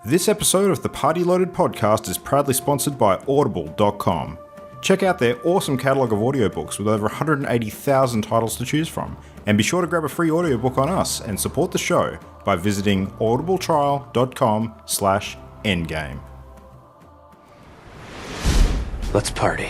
This episode of the Party Loaded podcast is proudly sponsored by Audible.com. Check out their awesome catalogue of audiobooks with over 180,000 titles to choose from. And be sure to grab a free audiobook on us and support the show by visiting audibletrial.com/endgame. Let's party.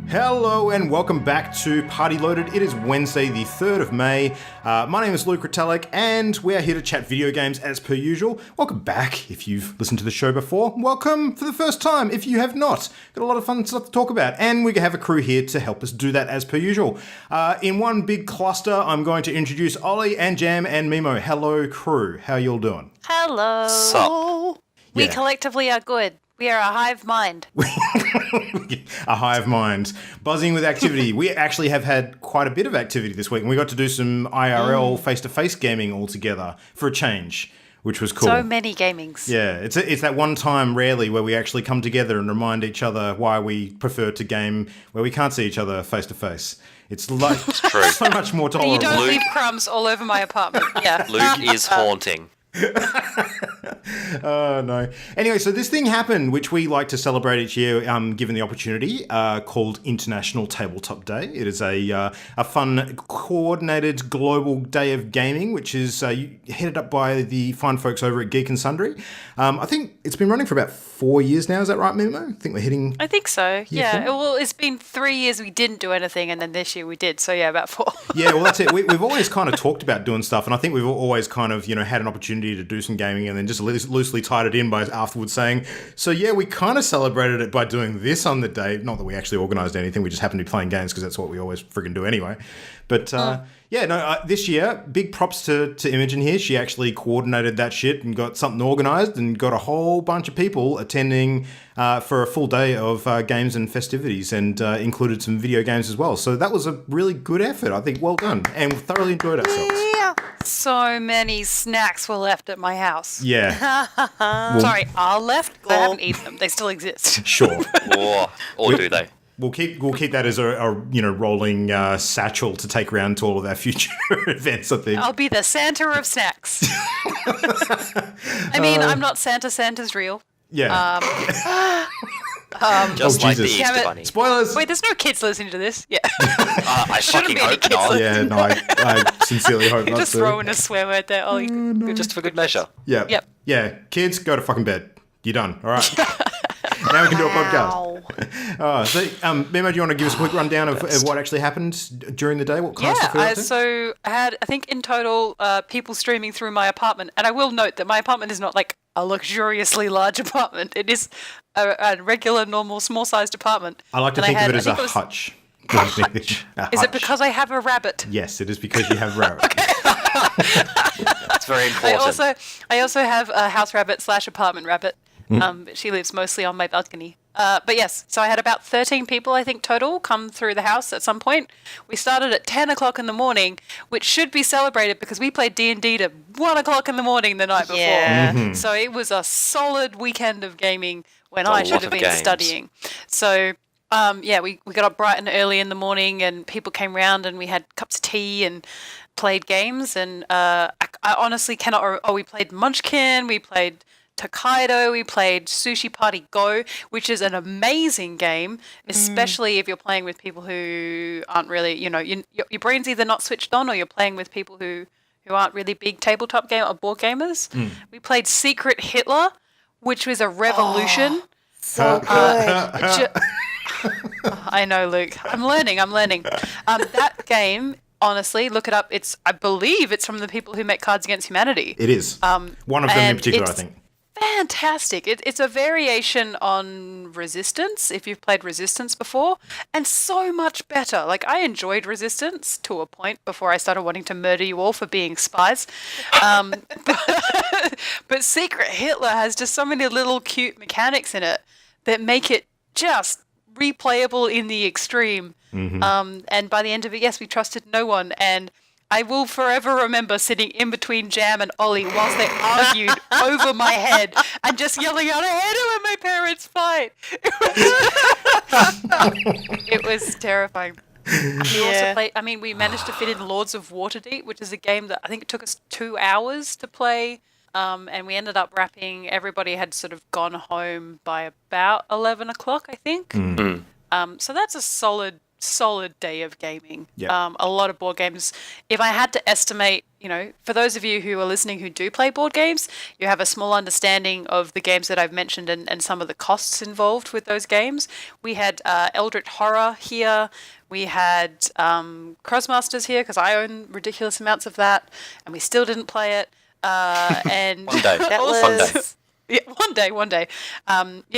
Hello and welcome back to Party Loaded. It is Wednesday, the 3rd of May. My name is Luke Rotelic, and we are here to chat video games as per usual. Welcome back if you've listened to the show before. Welcome for the first time if you have not. Got a lot of fun stuff to talk about, and we have a crew here to help us do that as per usual. In one big cluster, I'm going to introduce Olly and Jam and Mimo. Hello, crew. How you all doing? Hello. Sup? We Yeah. collectively are good. We are a hive mind. A hive mind, buzzing with activity. We actually have had quite a bit of activity this week, and we got to do some IRL face-to-face gaming all together for a change, which was cool. So many gamings. Yeah, it's that one time rarely where we actually come together and remind each other why we prefer to game where we can't see each other face-to-face. It's like true. so much more You tolerable. don't leave crumbs all over my apartment. Yeah. Luke is haunting. Oh, no. Anyway, so this thing happened, which we like to celebrate each year, given the opportunity, called International Tabletop Day. It is a fun, coordinated global day of gaming, which is headed up by the fine folks over at Geek and Sundry. I think it's been running for about 4 years now. Is that right, Mimo? I think we're hitting... I think so. Yeah. Yeah. Well, it's been 3 years we didn't do anything, and then this year we did. So, yeah, about 4. Yeah, well, that's it. We've always kind of talked about doing stuff, and I think we've always kind of, had an opportunity to do some gaming and then just loosely tied it in by afterwards saying, so yeah, we kind of celebrated it by doing this on the day. Not that we actually organised anything, we just happened to be playing games because that's what we always friggin' do anyway. But this year, big props to Imogen here. She actually coordinated that shit and got something organised and got a whole bunch of people attending for a full day of games and festivities, and included some video games as well. So that was a really good effort. I think well done, and we thoroughly enjoyed ourselves. So many snacks were left at my house. Yeah. Sorry, are left? I haven't eaten them. They still exist. Sure. Or do they? We'll keep that as a rolling satchel to take around to all of our future events, I think. I'll be the Santa of snacks. I mean, I'm not Santa. Santa's real. Yeah. Just like the Jesus. Easter Damn it. Bunny. Spoilers! Wait, there's no kids listening to this. Yeah. I Shouldn't fucking be any hope kids not. Yeah, no, I sincerely hope You're not just to. throwing a swear word there, Ollie. Just for good measure. Yeah. Yep. Yeah, kids, go to fucking bed. You're done. All right. Now we can do a podcast. Memo, do you want to give us a quick rundown of what actually happened during the day? What kind of stuff we were up to? So I had, I think in total, people streaming through my apartment. And I will note that my apartment is not like a luxuriously large apartment. It is a regular, normal, small-sized apartment. I like to And think of it as a it was- hutch. Is it because I have a rabbit? Yes, it is because you have rabbit. It's very important. I also have a house rabbit / apartment rabbit. She lives mostly on my balcony. But yes, so I had about 13 people, I think, total come through the house at some point. We started at 10 o'clock in the morning, which should be celebrated because we played D&D to 1 o'clock in the morning the night before. Yeah. So it was a solid weekend of gaming when A I should lot have of been games. studying. So... we got up bright and early in the morning, and people came round, and we had cups of tea and played games. And I honestly cannot. We played Munchkin, we played Tokaido, we played Sushi Party Go, which is an amazing game, especially if you're playing with people who aren't really, your brain's either not switched on, or you're playing with people who aren't really big tabletop game or board gamers. We played Secret Hitler, which was a revolution. So good. I know, Luke. I'm learning. That game, honestly, look it up. I believe it's from the people who make Cards Against Humanity. It is. One of them in and particular, I it's think. Fantastic. It's a variation on Resistance, if you've played Resistance before, and so much better. Like, I enjoyed Resistance to a point before I started wanting to murder you all for being spies. But Secret Hitler has just so many little cute mechanics in it that make it just replayable in the extreme. And by the end of it, yes, we trusted no one. And I will forever remember sitting in between Jam and Olly whilst they argued over my head and just yelling out, "I hate it when my parents fight." It was terrifying. We also played, we managed to fit in Lords of Waterdeep, which is a game that I think it took us 2 hours to play. And we ended up wrapping, everybody had sort of gone home by about 11 o'clock, I think. So that's a solid day of gaming. A lot of board games. If I had to estimate, for those of you who are listening who do play board games, you have a small understanding of the games that I've mentioned and some of the costs involved with those games. We had Eldritch Horror here. We had Crossmasters here because I own ridiculous amounts of that, and we still didn't play it. And one day. Yeah, one day.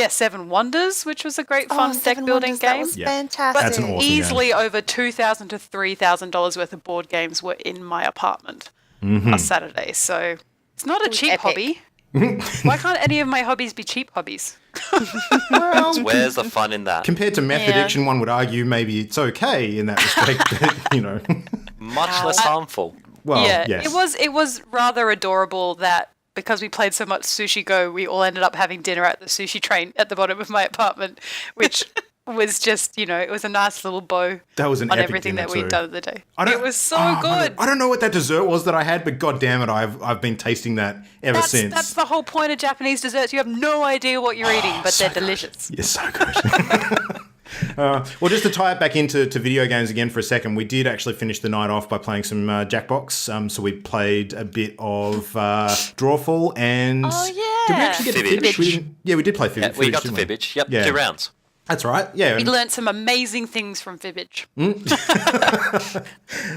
Seven Wonders, which was a great fun deck building game. That was fantastic. That's an awesome Easily game. over $2,000 to $3,000 worth of board games were in my apartment on Saturday. So it's not a cheap hobby. Why can't any of my hobbies be cheap hobbies? Well, where's the fun in that? Compared to meth addiction, one would argue maybe it's okay in that respect, but, Much less harmful. Well, yeah, yes. it was rather adorable that because we played so much Sushi Go, we all ended up having dinner at the sushi train at the bottom of my apartment, which was just, it was a nice little bow That was an on epic everything dinner that we'd too. done of the day. I don't- It was so oh, good. I don't know what that dessert was that I had, but god damn it, I've been tasting that ever since. That's the whole point of Japanese desserts. You have no idea what you're eating, but they're delicious. You're so good. Well, just to tie it back into video games again for a second, we did actually finish the night off by playing some Jackbox. So we played a bit of Drawful and... Oh, yeah. Did we actually get to Fibbage. Fibbage? We did play Fibbage. Yeah, we got to didn't we? Fibbage. Yep, Yeah. 2 rounds. That's right. Yeah. We learned some amazing things from Fibbage.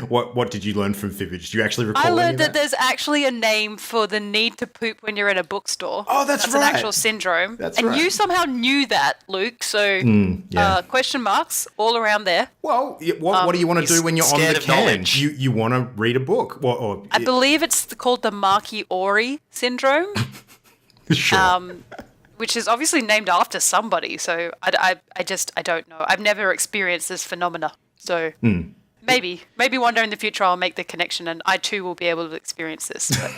What did you learn from Fibbage? Do you actually recall I any learned of that there's actually a name for the need to poop when you're in a bookstore. Oh, that's an right. actual syndrome. That's and right. you somehow knew that, Luke. So yeah. question marks all around there. Well, what do you want to do when you're on scared the of can? knowledge. You want to read a book. Or I believe it's called the Marchi-Ori syndrome. sure. Which is obviously named after somebody. So I don't know. I've never experienced this phenomena. So maybe one day in the future I'll make the connection and I too will be able to experience this. But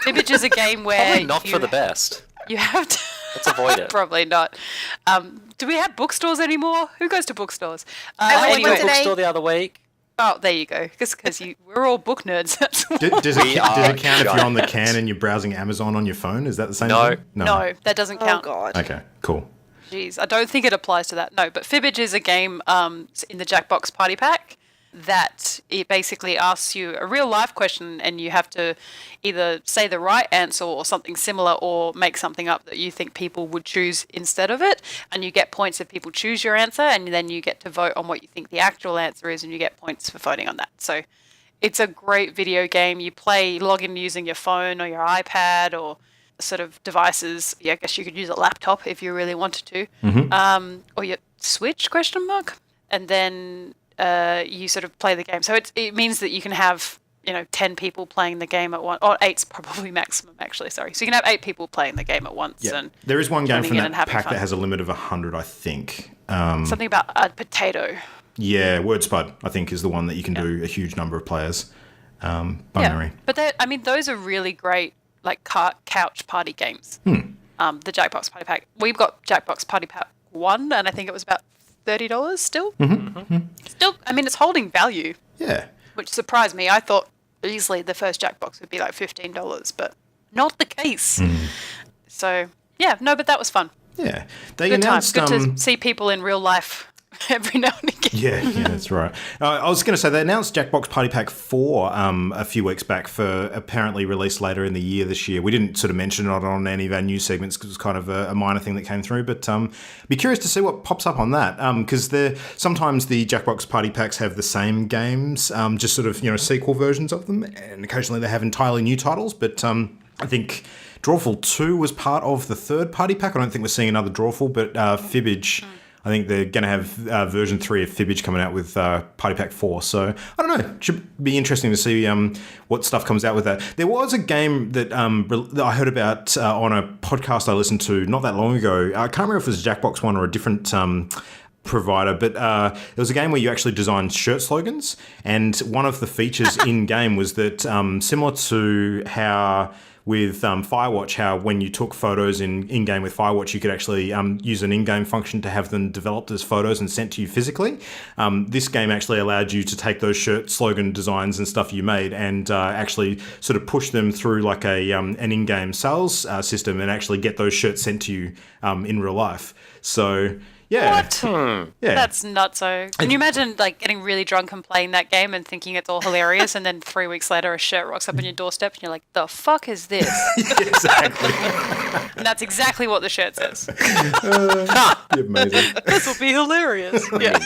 Fibbage is a game where Probably not for the best. you have to... Let's avoid it. Probably not. Do we have bookstores anymore? Who goes to bookstores? I went Went to to the today. bookstore the other week. Oh, there you go. Because we're all book nerds. That's why. Does We it are count if you're on the giants. can and you're browsing Amazon on your phone? Is that the same No. thing? No, that doesn't Oh, count. God. Okay, cool. Jeez, I don't think it applies to that. No, but Fibbage is a game in the Jackbox Party Pack that it basically asks you a real life question and you have to either say the right answer or something similar or make something up that you think people would choose instead of it. And you get points if people choose your answer and then you get to vote on what you think the actual answer is and you get points for voting on that. So it's a great video game. You log in using your phone or your iPad or sort of devices. Yeah, I guess you could use a laptop if you really wanted to. Or your Switch, ? And then you sort of play the game. So it means that you can have 10 people playing the game at once, or 8's probably maximum actually. Sorry, so you can have 8 people playing the game at once. Yeah. And There is one game joining from in that and having pack fun. that has a limit of 100, I think. Something about a potato. Yeah, Word Spud, I think, is the one that you can do a huge number of players. Binary. But those are really great like couch party games. The Jackbox Party Pack. We've got Jackbox Party Pack 1, and I think it was about $30 still. Still, it's holding value. Yeah. Which surprised me. I thought easily the first Jackbox would be like $15, but not the case. So, but that was fun. Yeah. They Good time. announced... Good to see people in real life every now and again. Yeah, that's right. I was going to say, they announced Jackbox Party Pack 4 a few weeks back for apparently release later in the year this year. We didn't sort of mention it on any of our news segments because it was kind of a minor thing that came through, but be curious to see what pops up on that because sometimes the Jackbox Party Packs have the same games, just sort of, sequel versions of them, and occasionally they have entirely new titles, but I think... Drawful 2 was part of the third party pack. I don't think we're seeing another Drawful, but Fibbage, I think they're going to have version 3 of Fibbage coming out with Party Pack 4. So, I don't know. It should be interesting to see what stuff comes out with that. There was a game that I heard about on a podcast I listened to not that long ago. I can't remember if it was a Jackbox one or a different provider, but there was a game where you actually designed shirt slogans, and one of the features in-game was that similar to how with Firewatch, how when you took photos in-game with Firewatch, you could actually use an in-game function to have them developed as photos and sent to you physically. This game actually allowed you to take those shirt slogan designs and stuff you made and actually sort of push them through like an in-game sales system and actually get those shirts sent to you in real life. So... yeah. What? Yeah. That's nutso. Can you imagine like getting really drunk and playing that game and thinking it's all hilarious, and then 3 weeks later a shirt rocks up on your doorstep and you're like, the fuck is this? Exactly. And that's exactly what the shirt says. Amazing. This will be hilarious. Yeah.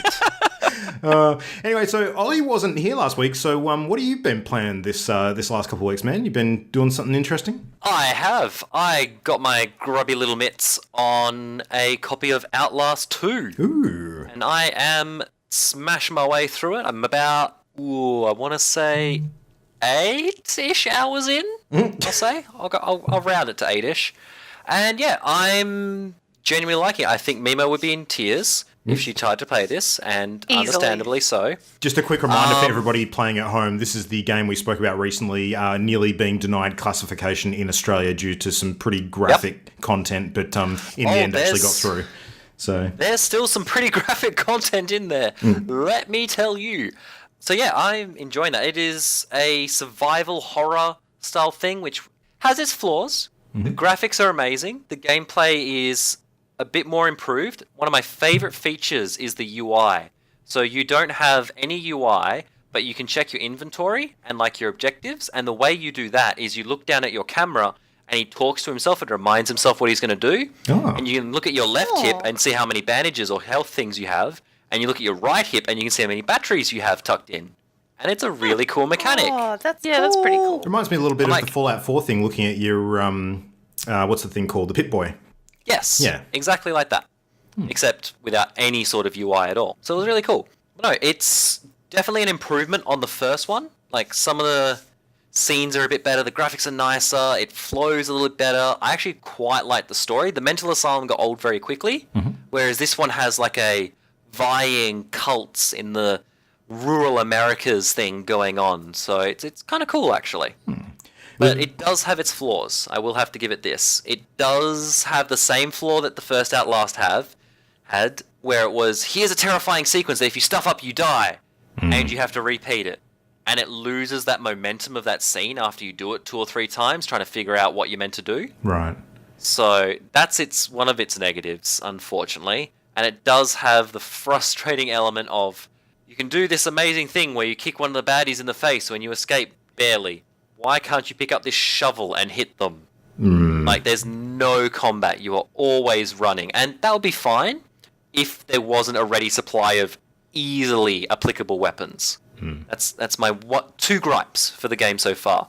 Anyway, so Ollie wasn't here last week, so what have you been playing this last couple of weeks, man? You been doing something interesting? I have. I got my grubby little mitts on a copy of Outlast 2. Ooh. And I am smashing my way through it. I'm about, I want to say 8-ish hours in, I'll say. I'll round it to 8-ish. And yeah, I'm genuinely liking it. I think Mimo would be in tears if she tried to play this, and Easily. understandably so. Just a quick reminder for everybody playing at home, this is the game we spoke about recently, nearly being denied classification in Australia due to some pretty graphic content, but in the end actually got through. So there's still some pretty graphic content in there, let me tell you. So yeah, I'm enjoying that. It is a survival horror style thing, which has its flaws. The graphics are amazing. The gameplay is a bit more improved. One of my favorite features is the UI. So you don't have any UI, but you can check your inventory and like your objectives. And the way you do that is you look down at your camera and he talks to himself and reminds himself what he's going to do. Oh. And you can look at your left hip and see how many bandages or health things you have. And you look at your right hip and you can see how many batteries you have tucked in. And it's a really cool mechanic. Oh, that's That's pretty cool. reminds me a little bit of the Fallout 4 thing, looking at your, what's the thing called? The Pip-Boy. Yes, yeah, exactly like that, except without any sort of UI at all. So it was really cool. But no, it's definitely an improvement on the first one. Like, some of the scenes are a bit better, the graphics are nicer, it flows a little bit better. I actually quite like the story. The mental asylum got old very quickly, whereas this one has like a vying cults in the rural Americas thing going on. So it's kind of cool, actually. But it does have its flaws. I will have to give it this. It does have the same flaw that the first Outlast had, where it was, here's a terrifying sequence that if you stuff up, you die. And you have to repeat it. And it loses that momentum of that scene after you do it 2 or 3 times, trying to figure out what you're meant to do. Right. So that's one of its negatives, unfortunately. And it does have the frustrating element of, you can do this amazing thing where you kick one of the baddies in the face when you escape, barely. Why can't you pick up this shovel and hit them? Like, there's no combat. You are always running. And that would be fine if there wasn't a ready supply of easily applicable weapons. That's my 2 gripes for the game so far.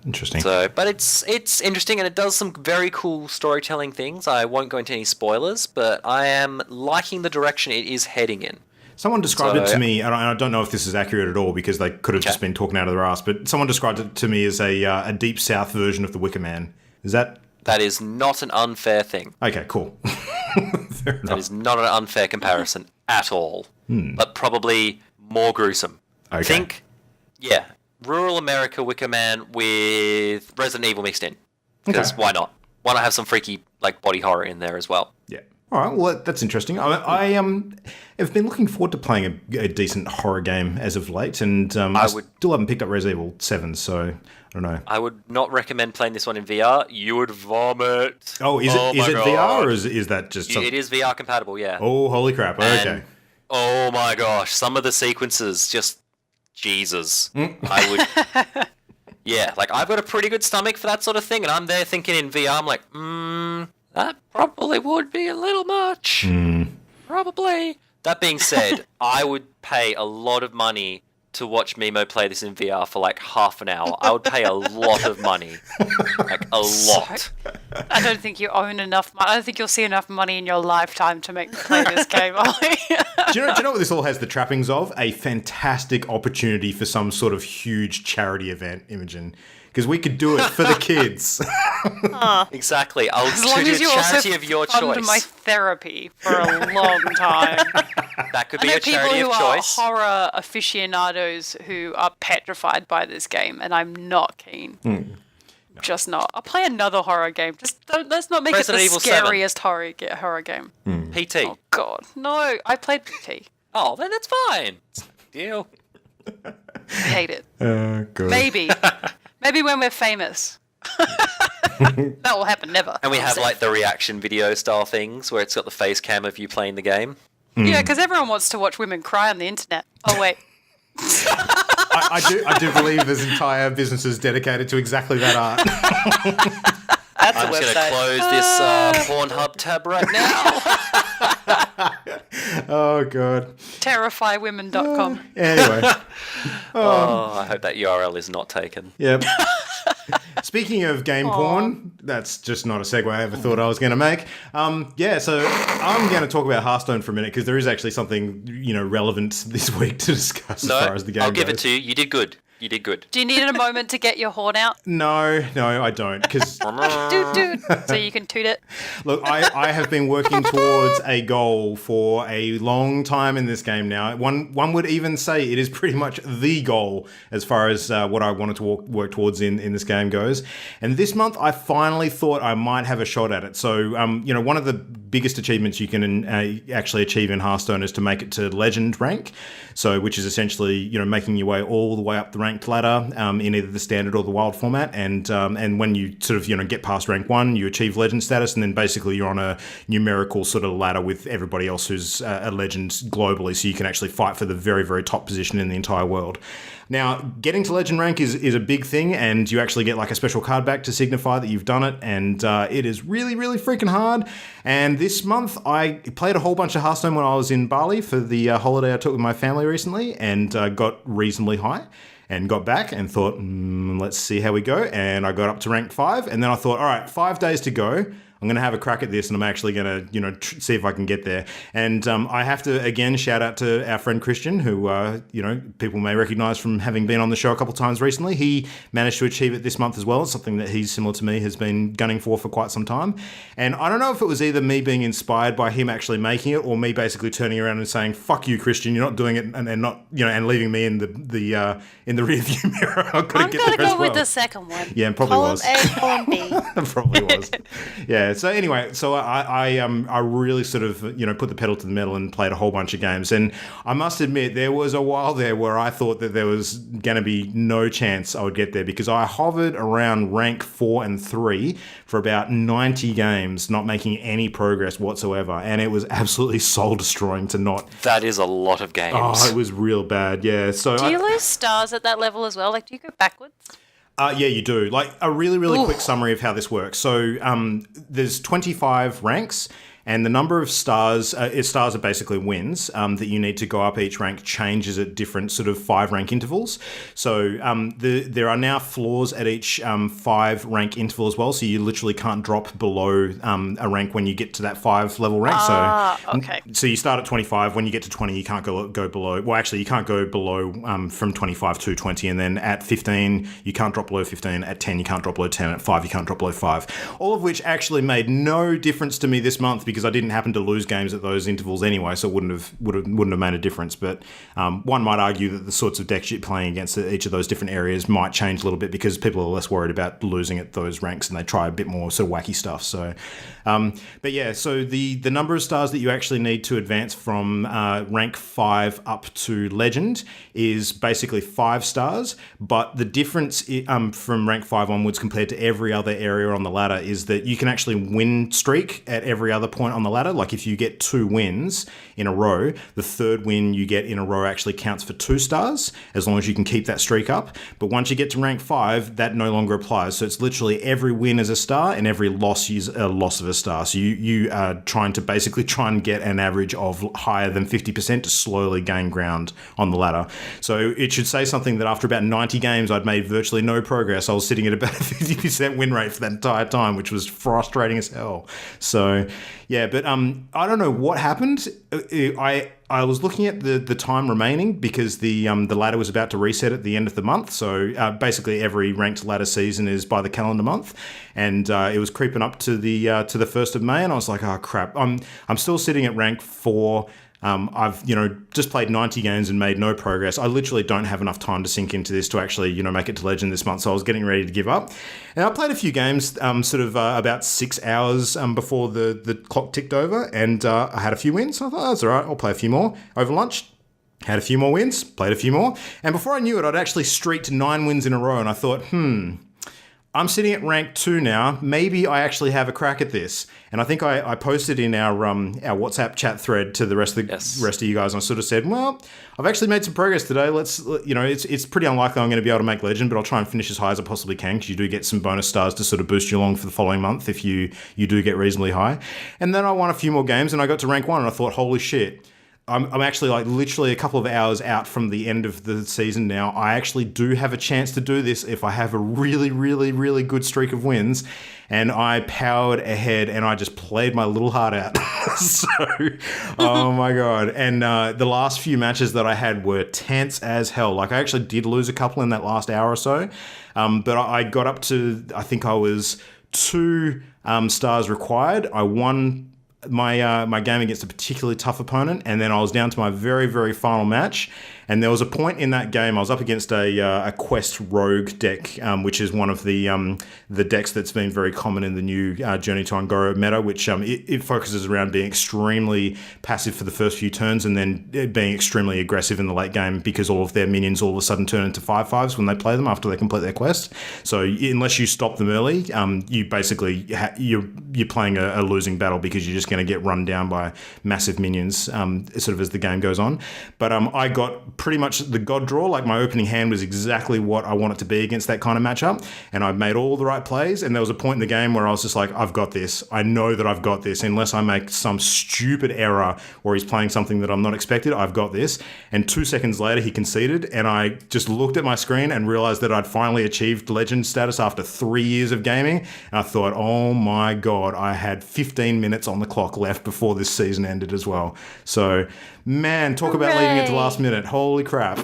Interesting. So, but it's interesting, and it does some very cool storytelling things. I won't go into any spoilers, but I am liking the direction it is heading in. Someone described it to me, and I don't know if this is accurate at all because they could have just been talking out of their ass, but someone described it to me as a Deep South version of the Wicker Man. Is that... That is not an unfair thing. Okay, cool. Fair enough. That is not an unfair comparison at all, but probably more gruesome. Okay. Think, rural America Wicker Man with Resident Evil mixed in. Because why not? Why not have some freaky body horror in there as well? Yeah. All right, well, that's interesting. I have been looking forward to playing a decent horror game as of late, and I still haven't picked up Resident Evil 7, so I don't know. I would not recommend playing this one in VR. You would vomit. Oh, is it VR, or is that just something? It is VR compatible, yeah. Oh, holy crap, okay. Oh my gosh, some of the sequences, just Jesus. I would... Yeah, I've got a pretty good stomach for that sort of thing, and I'm there thinking in VR, I'm like, that probably would be a little much. Probably. That being said, I would pay a lot of money to watch Mimo play this in VR for half an hour. I would pay a lot of money. A lot. I don't think you own enough money. I don't think you'll see enough money in your lifetime to make me play this game, Ollie. Do you know what this all has the trappings of? A fantastic opportunity for some sort of huge charity event, Imogen. Because we could do it for the kids. Exactly. I'll as long do as a you charity also of your fund choice. my therapy for a long time. That could I be know a people charity who of are choice. horror aficionados who are petrified by this game, and I'm not keen. Just not. I'll play another horror game. Just let's not make Resident it Evil the 7. scariest horror game. PT. Oh God, no! I played PT. Oh, then that's fine. Deal. I hate it. God. Maybe when we're famous. That will happen never. And we have like the reaction video style things where it's got the face cam of you playing the game. Yeah, because everyone wants to watch women cry on the internet. Oh wait. I do believe there's entire businesses dedicated to exactly that art. That's I'm a just going to website. close this Pornhub tab right now. Oh God. Terrifywomen.com. Anyway. Oh, I hope that URL is not taken. Yep. Speaking of game porn, that's just not a segue I ever thought I was going to make. So I'm going to talk about Hearthstone for a minute because there is actually something relevant this week to discuss as far as the game I'll goes. give it to you. You did good. You did good. Do you need a moment to get your horn out? No, I don't. Because Doot, so you can toot it. look, I have been working towards a goal for a long time in this game now. One would even say it is pretty much the goal as far as what I wanted to work towards in this game goes. And this month, I finally thought I might have a shot at it. So, one of the biggest achievements you can actually achieve in Hearthstone is to make it to Legend rank. So, which is essentially, making your way all the way up the ranked ladder in either the standard or the wild format. And when you sort of, get past rank 1, you achieve legend status, and then basically you're on a numerical sort of ladder with everybody else who's a legend globally. So you can actually fight for the very, very top position in the entire world. Now, getting to legend rank is a big thing, and you actually get like a special card back to signify that you've done it, and it is really, really freaking hard. And this month, I played a whole bunch of Hearthstone when I was in Bali for the holiday I took with my family recently, and got reasonably high. And got back and thought, let's see how we go. And I got up to rank 5, and then I thought, all right, 5 days to go. I'm going to have a crack at this, and I'm actually going to, see if I can get there. And I have to, again, shout out to our friend Christian, who, people may recognize from having been on the show a couple of times recently. He managed to achieve it this month as well. It's something that he's, similar to me, has been gunning for quite some time. And I don't know if it was either me being inspired by him actually making it, or me basically turning around and saying, fuck you, Christian, you're not doing it, and not, and leaving me in the rear view mirror. I've got to I'm get gonna there as go well. with the second one. Yeah, probably Column was. A, column B. Probably was. Yeah. So anyway, I really sort of put the pedal to the metal and played a whole bunch of games. And I must admit, there was a while there where I thought that there was going to be no chance I would get there, because I hovered around rank 4 and 3 for about 90 games, not making any progress whatsoever. And it was absolutely soul destroying to not. That is a lot of games. Oh, it was real bad. Yeah. So Do you lose stars at that level as well? Like, do you go backwards? Yeah, you do. Like a really, really quick summary of how this works. So there's 25 ranks, and the number of stars are basically wins that you need to go up each rank changes at different sort of 5 rank intervals. So there are now floors at each 5 rank interval as well. So you literally can't drop below a rank when you get to that 5 level rank. Okay. So you start at 25. When you get to 20, you can't go below. Well, actually, you can't go below from 25 to 20. And then at 15, you can't drop below 15. At 10, you can't drop below 10. At 5, you can't drop below 5. All of which actually made no difference to me this month, because I didn't happen to lose games at those intervals anyway, so it wouldn't have made a difference. But one might argue that the sorts of decks you're playing against at each of those different areas might change a little bit, because people are less worried about losing at those ranks and they try a bit more sort of wacky stuff. So, but yeah, so the number of stars that you actually need to advance from rank 5 up to legend is basically 5 stars. But the difference from rank 5 onwards compared to every other area on the ladder is that you can actually win streak at every other point on the ladder. Like if you get 2 wins in a row, the 3rd win you get in a row actually counts for 2 stars, as long as you can keep that streak up. But once you get to rank 5, that no longer applies. So it's literally every win is a star and every loss is a loss of a star. So you are trying to basically try and get an average of higher than 50% to slowly gain ground on the ladder. So it should say something that after about 90 games, I'd made virtually no progress. I was sitting at about a 50% win rate for that entire time, which was frustrating as hell. So yeah, but I don't know what happened. I was looking at the time remaining, because the ladder was about to reset at the end of the month. So basically every ranked ladder season is by the calendar month, and it was creeping up to the 1st of May, and I was like, oh crap, I'm still sitting at rank 4. I've, just played 90 games and made no progress. I literally don't have enough time to sink into this to actually, make it to Legend this month. So I was getting ready to give up. And I played a few games, about 6 hours before the clock ticked over, and I had a few wins. So I thought, that's all right, I'll play a few more. Over lunch, had a few more wins, played a few more. And before I knew it, I'd actually streaked 9 wins in a row. And I thought, I'm sitting at rank 2 now. Maybe I actually have a crack at this. And I think I posted in our WhatsApp chat thread to the rest of you guys. And I sort of said, well, I've actually made some progress today. It's pretty unlikely I'm going to be able to make Legend, but I'll try and finish as high as I possibly can, because you do get some bonus stars to sort of boost you along for the following month if you do get reasonably high. And then I won a few more games and I got to rank 1 and I thought, holy shit. I'm actually literally a couple of hours out from the end of the season now. I actually do have a chance to do this if I have a really, really, really good streak of wins. And I powered ahead and I just played my little heart out. Oh my God. And the last few matches that I had were tense as hell. I actually did lose a couple in that last hour or so. But I got up to, I think I was 2 stars required. I won my game against a particularly tough opponent, and then I was down to my very, very final match. And there was a point in that game I was up against a Quest Rogue deck, which is one of the decks that's been very common in the new Journey to Un'Goro meta, which it focuses around being extremely passive for the first few turns and then being extremely aggressive in the late game, because all of their minions all of a sudden turn into 5/5s when they play them after they complete their quest. So unless you stop them early, you basically you're playing a losing battle, because you're just going to get run down by massive minions sort of as the game goes on. But I got pretty much the god draw. My opening hand was exactly what I want it to be against that kind of matchup, and I made all the right plays. And there was a point in the game where I was just like, I've got this. I know that I've got this. Unless I make some stupid error or he's playing something that I'm not expected, I've got this. And 2 seconds later, he conceded, and I just looked at my screen and realized that I'd finally achieved Legend status after 3 years of gaming. And I thought, oh my God, I had 15 minutes on the clock left before this season ended as well. So, man, talk about leaving it to last minute. Holy crap.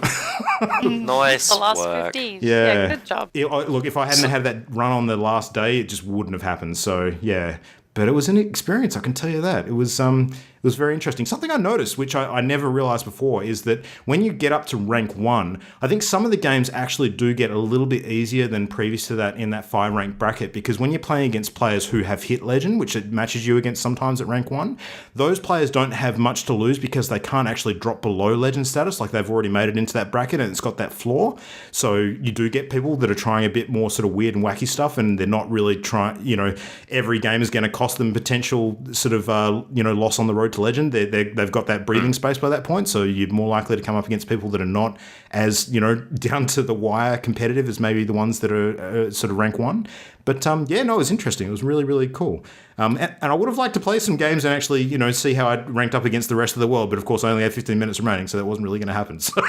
Nice The last work. 15. Yeah. Good job. Look, if I hadn't had that run on the last day, it just wouldn't have happened. So, yeah. But it was an experience, I can tell you that. It was very interesting. Something I noticed, which I never realized before, is that when you get up to rank 1, I think some of the games actually do get a little bit easier than previous to that in that 5 rank bracket, because when you're playing against players who have hit Legend, which it matches you against sometimes at rank 1, those players don't have much to lose because they can't actually drop below Legend status. They've already made it into that bracket and it's got that floor. So you do get people that are trying a bit more sort of weird and wacky stuff, and they're not really trying, every game is going to cost them potential sort of, loss on the road to Legend. They've got that breathing space by that point, so you're more likely to come up against people that are not as, down to the wire competitive as maybe the ones that are sort of rank 1. But it was interesting. It was really, really cool. And I would have liked to play some games and actually, see how I ranked up against the rest of the world. But of course, I only had 15 minutes remaining, so that wasn't really going to happen. So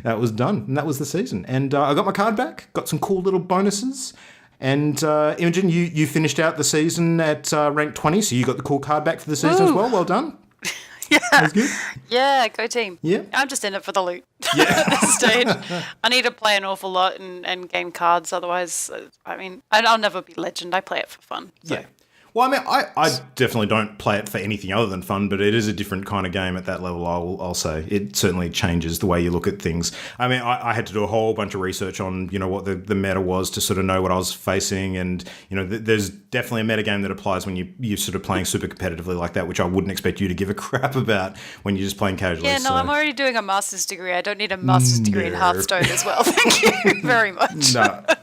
that was done, and that was the season. And I got my card back, got some cool little bonuses. And Imogen, you finished out the season at rank 20, so you got the cool card back for the season as well. Well done. Yeah. That was good. Yeah, go team. Yeah. I'm just in it for the loot Yeah. at this stage. I need to play an awful lot and game cards, otherwise, I'll never be Legend. I play it for fun. So. Yeah. Well, I definitely don't play it for anything other than fun, but it is a different kind of game at that level, I'll say. It certainly changes the way you look at things. I had to do a whole bunch of research on, what the meta was to sort of know what I was facing, and, there's definitely a meta game that applies when you're sort of playing super competitively like that, which I wouldn't expect you to give a crap about when you're just playing casually. Yeah, no, so. I'm already doing a master's degree. I don't need a master's degree in Hearthstone as well. Thank you very much.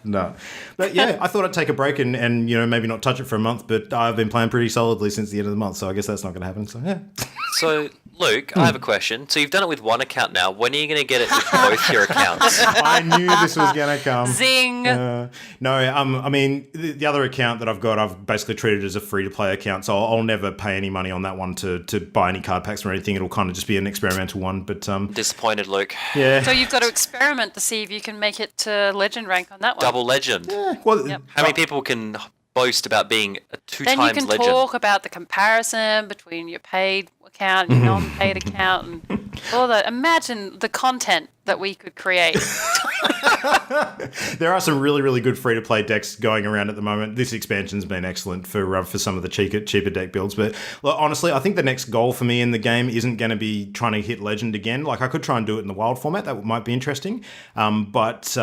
No. But yeah, I thought I'd take a break and maybe not touch it for a month, but I've been playing pretty solidly since the end of the month, so I guess that's not going to happen. So yeah. So Luke, I have a question. So you've done it with one account now. When are you going to get it with both your accounts? I knew this was going to come. Zing. No, the other account that I've got, I've basically treated as a free-to-play account, so I'll never pay any money on that one to buy any card packs or anything. It'll kind of just be an experimental one. But Disappointed, Luke. Yeah. So you've got to experiment to see if you can make it to Legend rank on that one. Double Legend. Yeah, well, Yep. How many people can boast about being a 2 Then you times can Legend? talk about the comparison between your paid account and your non-paid account and all that. Imagine the content that we could create. There are some really, really good free-to-play decks going around at the moment. This expansion's been excellent for some of the cheaper deck builds. But look, honestly, I think the next goal for me in the game isn't going to be trying to hit Legend again. Like, I could try and do it in the Wild format. That might be interesting. But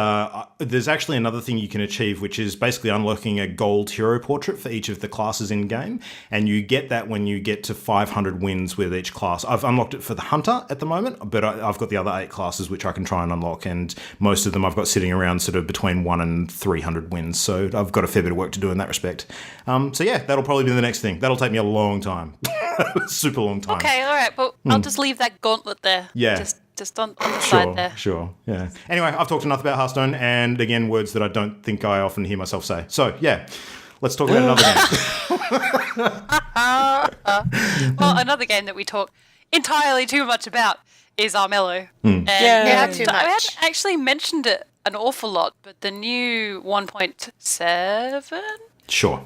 there's actually another thing you can achieve, which is basically unlocking a gold hero portrait for each of the classes in-game. And you get that when you get to 500 wins with each class. I've unlocked it for the Hunter at the moment, but I've got the other 8 classes which I can try and unlock. And most of them I've got sitting around sort of between 1 and 300 wins. So I've got a fair bit of work to do in that respect. So yeah, that'll probably be the next thing. That'll take me a long time. Super long time. Okay, all right. Well, I'll just leave that gauntlet there. Yeah. Just on the side there. Sure, yeah. Anyway, I've talked enough about Hearthstone, and again, words that I don't think I often hear myself say. So yeah, let's talk about another game. Well, another game that we talk entirely too much about is Armello. And Yeah, too I haven't much. actually mentioned it an awful lot, but the new 1.7 Sure.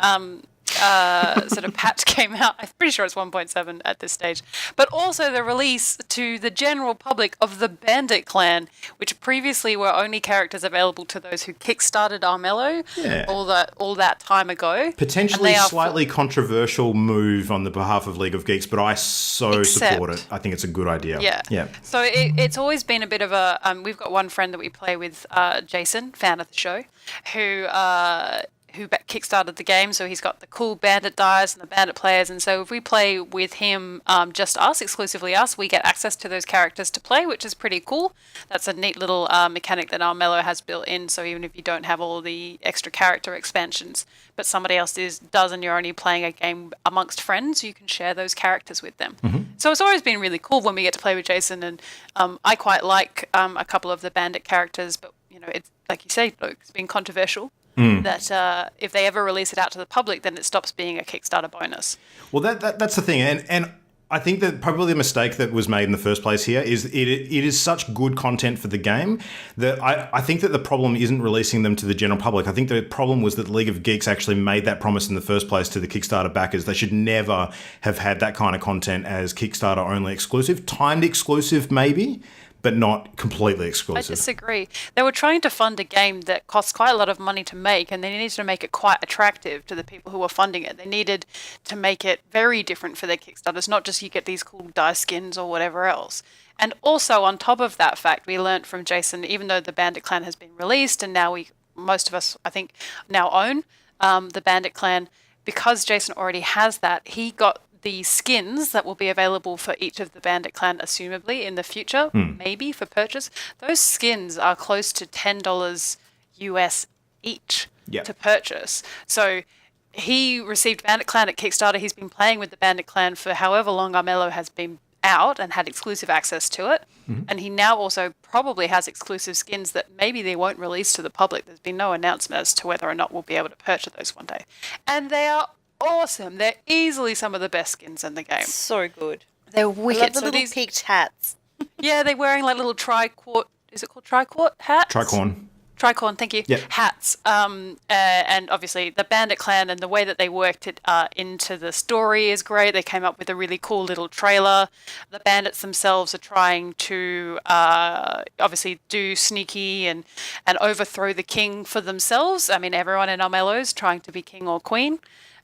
sort of patch came out. I'm pretty sure it's 1.7 at this stage. But also the release to the general public of the Bandit Clan, which previously were only characters available to those who kickstarted Armello Yeah. all that time ago. Potentially And they are slightly controversial move on the behalf of League of Geeks, but I support it. I think it's a good idea. Yeah. So it's always been a bit of a... we've got one friend that we play with, Jason, fan of the show, who kickstarted the game, so he's got the cool bandit dies and the bandit players, and so if we play with him, just us, exclusively us, we get access to those characters to play, which is pretty cool. That's a neat little mechanic that Armello has built in, so even if you don't have all the extra character expansions, but somebody else does and you're only playing a game amongst friends, you can share those characters with them. Mm-hmm. So it's always been really cool when we get to play with Jason, and I quite like a couple of the bandit characters, but it's like you say, Luke, it's been controversial. That if they ever release it out to the public, then it stops being a Kickstarter bonus. Well, that's the thing, and I think that probably the mistake that was made in the first place here is it is such good content for the game that I think that the problem isn't releasing them to the general public. I think the problem was that League of Geeks actually made that promise in the first place to the Kickstarter backers. They should never have had that kind of content as Kickstarter only exclusive, timed exclusive maybe, but not completely exclusive. I disagree. They were trying to fund a game that costs quite a lot of money to make, and they needed to make it quite attractive to the people who were funding it. They needed to make it very different for their Kickstarters, not just you get these cool dice skins or whatever else. And also, on top of that fact, we learnt from Jason, even though the Bandit Clan has been released, and now most of us, I think, now own the Bandit Clan, because Jason already has that, he got the skins that will be available for each of the Bandit Clan, assumably, in the future, maybe for purchase. Those skins are close to $10 US each to purchase. So he received Bandit Clan at Kickstarter. He's been playing with the Bandit Clan for however long Armello has been out and had exclusive access to it. And he now also probably has exclusive skins that maybe they won't release to the public. There's been no announcement as to whether or not we'll be able to purchase those one day. And they are awesome. They're easily some of the best skins in the game. So good. They're I wicked. love the little peaked hats. Yeah, they're wearing like little triquart. Is it called triquart hats? Tricorn. Tricorn, thank you. Yep. Hats. And obviously the Bandit Clan and the way that they worked it into the story is great. They came up with a really cool little trailer. The bandits themselves are trying to obviously do sneaky and overthrow the king for themselves. I mean, everyone in Armello is trying to be king or queen.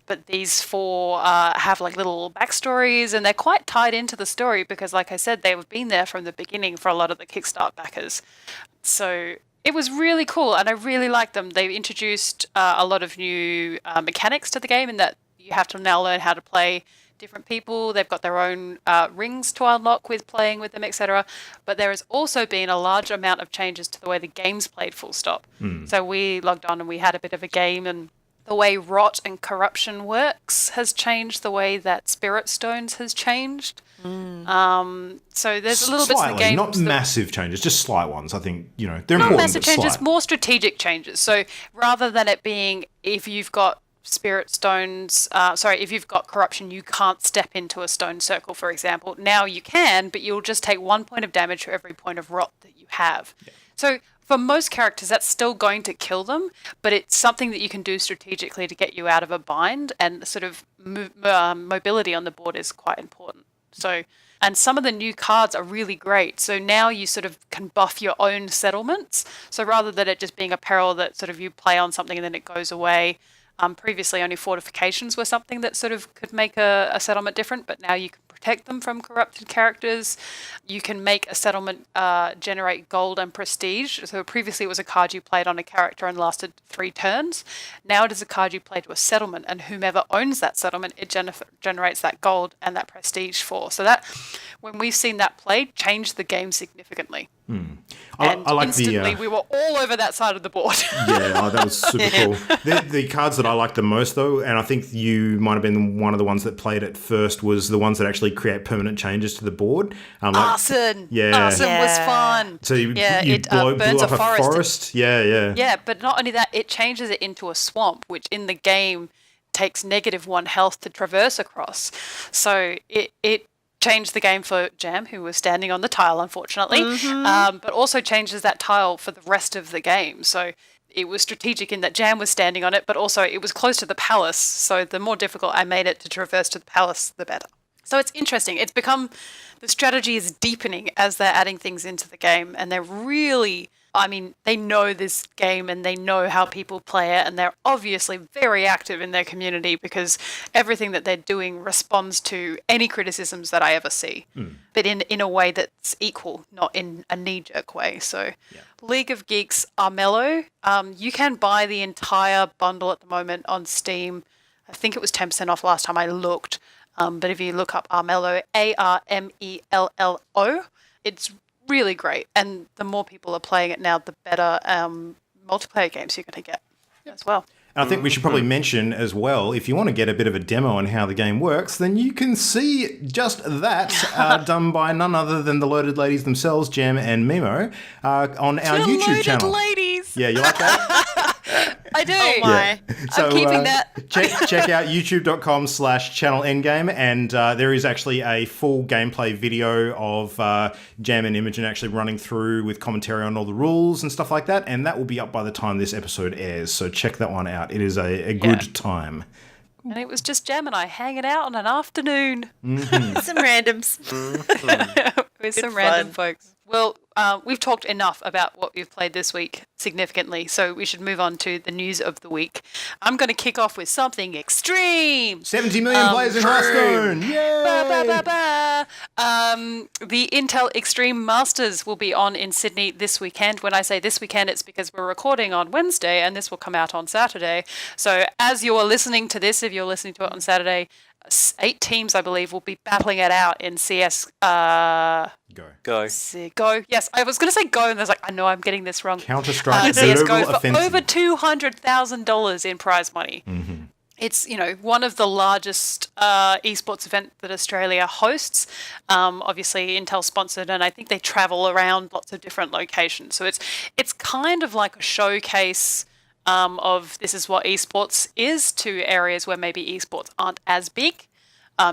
But these four have like little backstories, and they're quite tied into the story because, like I said, they've been there from the beginning for a lot of the Kickstart backers. So it was really cool, and I really liked them. They introduced a lot of new mechanics to the game in that you have to now learn how to play different people. They've got their own rings to unlock with playing with them, etc. But there has also been a large amount of changes to the way the game's played, full stop. So we logged on and we had a bit of a game, and the way rot and corruption works has changed. The way that spirit stones has changed. So there's a little bit in the game. Not massive changes, just slight ones. I think, they're Not important, massive but changes, slight. more strategic changes. So rather than it being if you've got spirit stones, if you've got corruption, you can't step into a stone circle, for example. Now you can, but you'll just take 1 point of damage for every point of rot that you have. Yeah. So for most characters, that's still going to kill them, but it's something that you can do strategically to get you out of a bind, and sort of mobility on the board is quite important. So And some of the new cards are really great. So now you sort of can buff your own settlements. So rather than it just being a peril that sort of you play on something and then it goes away, previously only fortifications were something that sort of could make a settlement different, but now you can protect them from corrupted characters. You can make a settlement generate gold and prestige. So previously it was a card you played on a character and lasted 3 turns. Now it is a card you play to a settlement, and whomever owns that settlement, it generates that gold and that prestige for. So that, when we've seen that played, changed the game significantly. I like instantly we were all over that side of the board. Yeah, that was super cool. The cards that I liked the most, though, and I think you might have been one of the ones that played it first, was the ones that actually create permanent changes to the board. Arson! Yeah. Arson was fun. So you it blew burns up a forest. Yeah. Yeah, but not only that, it changes it into a swamp, which in the game takes -1 health to traverse across. So it changed the game for Jam, who was standing on the tile, unfortunately, but also changes that tile for the rest of the game. So it was strategic in that Jam was standing on it, but also it was close to the palace. So the more difficult I made it to traverse to the palace, the better. So it's interesting. It's become, the strategy is deepening as they're adding things into the game, and they're really, I mean, they know this game and they know how people play it, and they're obviously very active in their community because everything that they're doing responds to any criticisms that I ever see, but in a way that's equal, not in a knee-jerk way. So League of Geeks Armello, you can buy the entire bundle at the moment on Steam. I think it was 10% off last time I looked. But if you look up Armello, Armello, it's really great. And the more people are playing it now, the better multiplayer games you're going to get as well. And I think we should probably mention as well, if you want to get a bit of a demo on how the game works, then you can see just that done by none other than the Loaded Ladies themselves, Jem and Mimo, on our YouTube channel. Loaded Ladies! Yeah, you like that? I do. Oh my. Yeah. So, I'm keeping that. check out youtube.com/channelendgame, and there is actually a full gameplay video of Jam and Imogen actually running through with commentary on all the rules and stuff like that, and that will be up by the time this episode airs, so check that one out. It is a good time. And it was just Jam and I hanging out on an afternoon. Some randoms. With some random folks. Well, we've talked enough about what we've played this week significantly, so we should move on to the news of the week. I'm going to kick off with something extreme. 70 million players in Hearthstone! Yay! The Intel Extreme Masters will be on in Sydney this weekend. When I say this weekend, it's because we're recording on Wednesday and this will come out on Saturday. So as you're listening to this, if you're listening to it on Saturday, 8 teams, I believe, will be battling it out in CS. Go. Yes, I was going to say Go, and I was like, I know I'm getting this wrong. Counter-Strike CS:GO Global for Offensive. over $200,000 in prize money. It's, one of the largest esports event that Australia hosts. Obviously, Intel sponsored, and I think they travel around lots of different locations. So it's kind of like a showcase of this is what esports is to areas where maybe esports aren't as big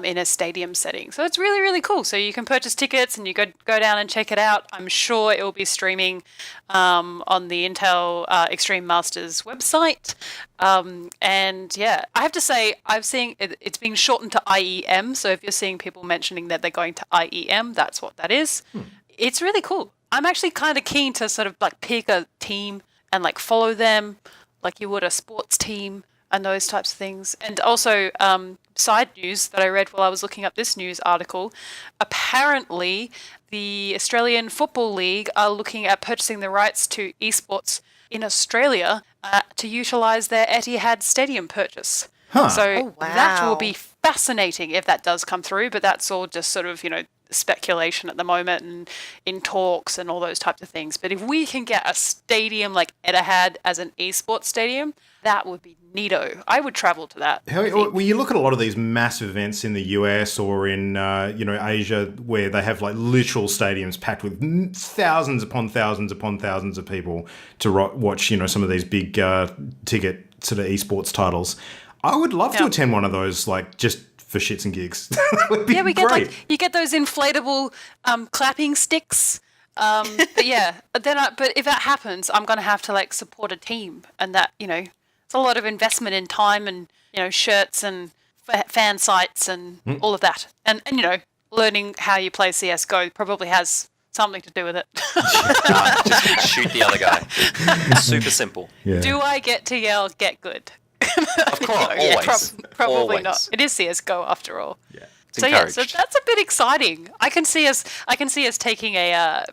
in a stadium setting. So it's really, really cool. So you can purchase tickets and you go down and check it out. I'm sure it will be streaming on the Intel Extreme Masters website. And yeah, I have to say, I've seen it's being shortened to IEM. So if you're seeing people mentioning that they're going to IEM, that's what that is. It's really cool. I'm actually kind of keen to sort of like pick a team and like follow them like you would a sports team and those types of things. And also side news that I read while I was looking up this news article, apparently the Australian Football League are looking at purchasing the rights to esports in Australia to utilise their Etihad Stadium purchase. So that will be fascinating if that does come through, but that's all just sort of, speculation at the moment and in talks and all those types of things. But if we can get a stadium like Etihad as an esports stadium, that would be neato. I would travel to that. When you look at a lot of these massive events in the US or in Asia, where they have like literal stadiums packed with thousands upon thousands upon thousands of people to watch, some of these big ticket sort of esports titles, I would love to attend one of those, like just for shits and gigs. That would be great. You get those inflatable clapping sticks. But if that happens, I'm going to have to like support a team, and that it's a lot of investment in time and shirts and fan sites and all of that, and learning how you play CS:GO probably has something to do with it. Just shoot the other guy. Super simple. Yeah. Do I get to yell, get good? Of course, always. Probably Always. not. It is CS:GO after all. Yeah. It's So encouraged. so that's a bit exciting. I can see us taking a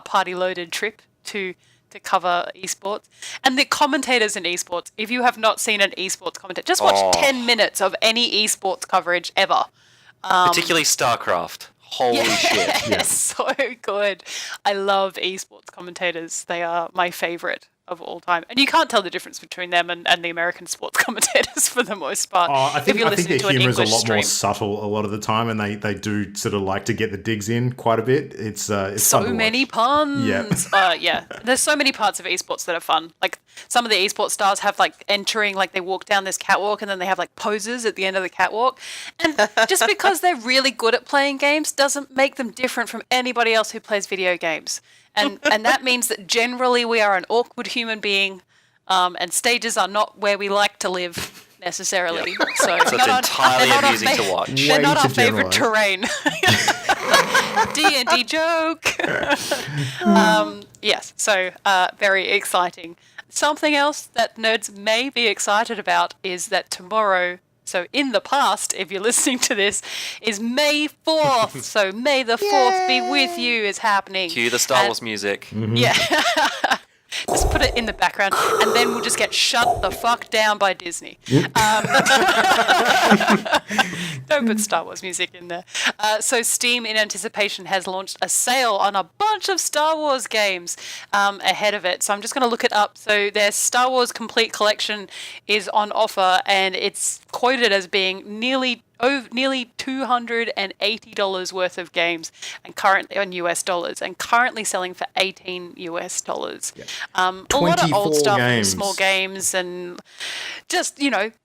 party loaded trip to cover esports, and the commentators in esports. If you have not seen an esports commentator, just watch 10 minutes of any esports coverage ever. Particularly StarCraft. Holy shit. Yes, so good. I love esports commentators. They are my favorite of all time, and you can't tell the difference between them and the American sports commentators for the most part. I think if you're their listening to an humour is a English lot stream. more subtle a lot of the time, and they do sort of like to get the digs in quite a bit. It's So fun to many watch. puns. Yeah. There's so many parts of esports that are fun. Like some of the esports stars have like entering, like they walk down this catwalk and then they have like poses at the end of the catwalk. And just because they're really good at playing games doesn't make them different from anybody else who plays video games. And that means that generally we are an awkward human being, and stages are not where we like to live necessarily. So So it's entirely amusing to watch. They're not Way our to favorite generalise. terrain. D&D joke. Yes, so very exciting. Something else that nerds may be excited about is that tomorrow, so in the past, if you're listening to this, is May 4th. So May the 4th be with you is happening. Cue the Star Wars music. Yeah. Just put it in the background, and then we'll just get shut the fuck down by Disney. Don't put Star Wars music in there. So Steam, in anticipation, has launched a sale on a bunch of Star Wars games ahead of it. So I'm just going to look it up. So their Star Wars Complete Collection is on offer, and it's quoted as being nearly $280 worth of games, and currently on US dollars, and currently selling for $18 US. A lot of old 24 stuff, games. small games, and just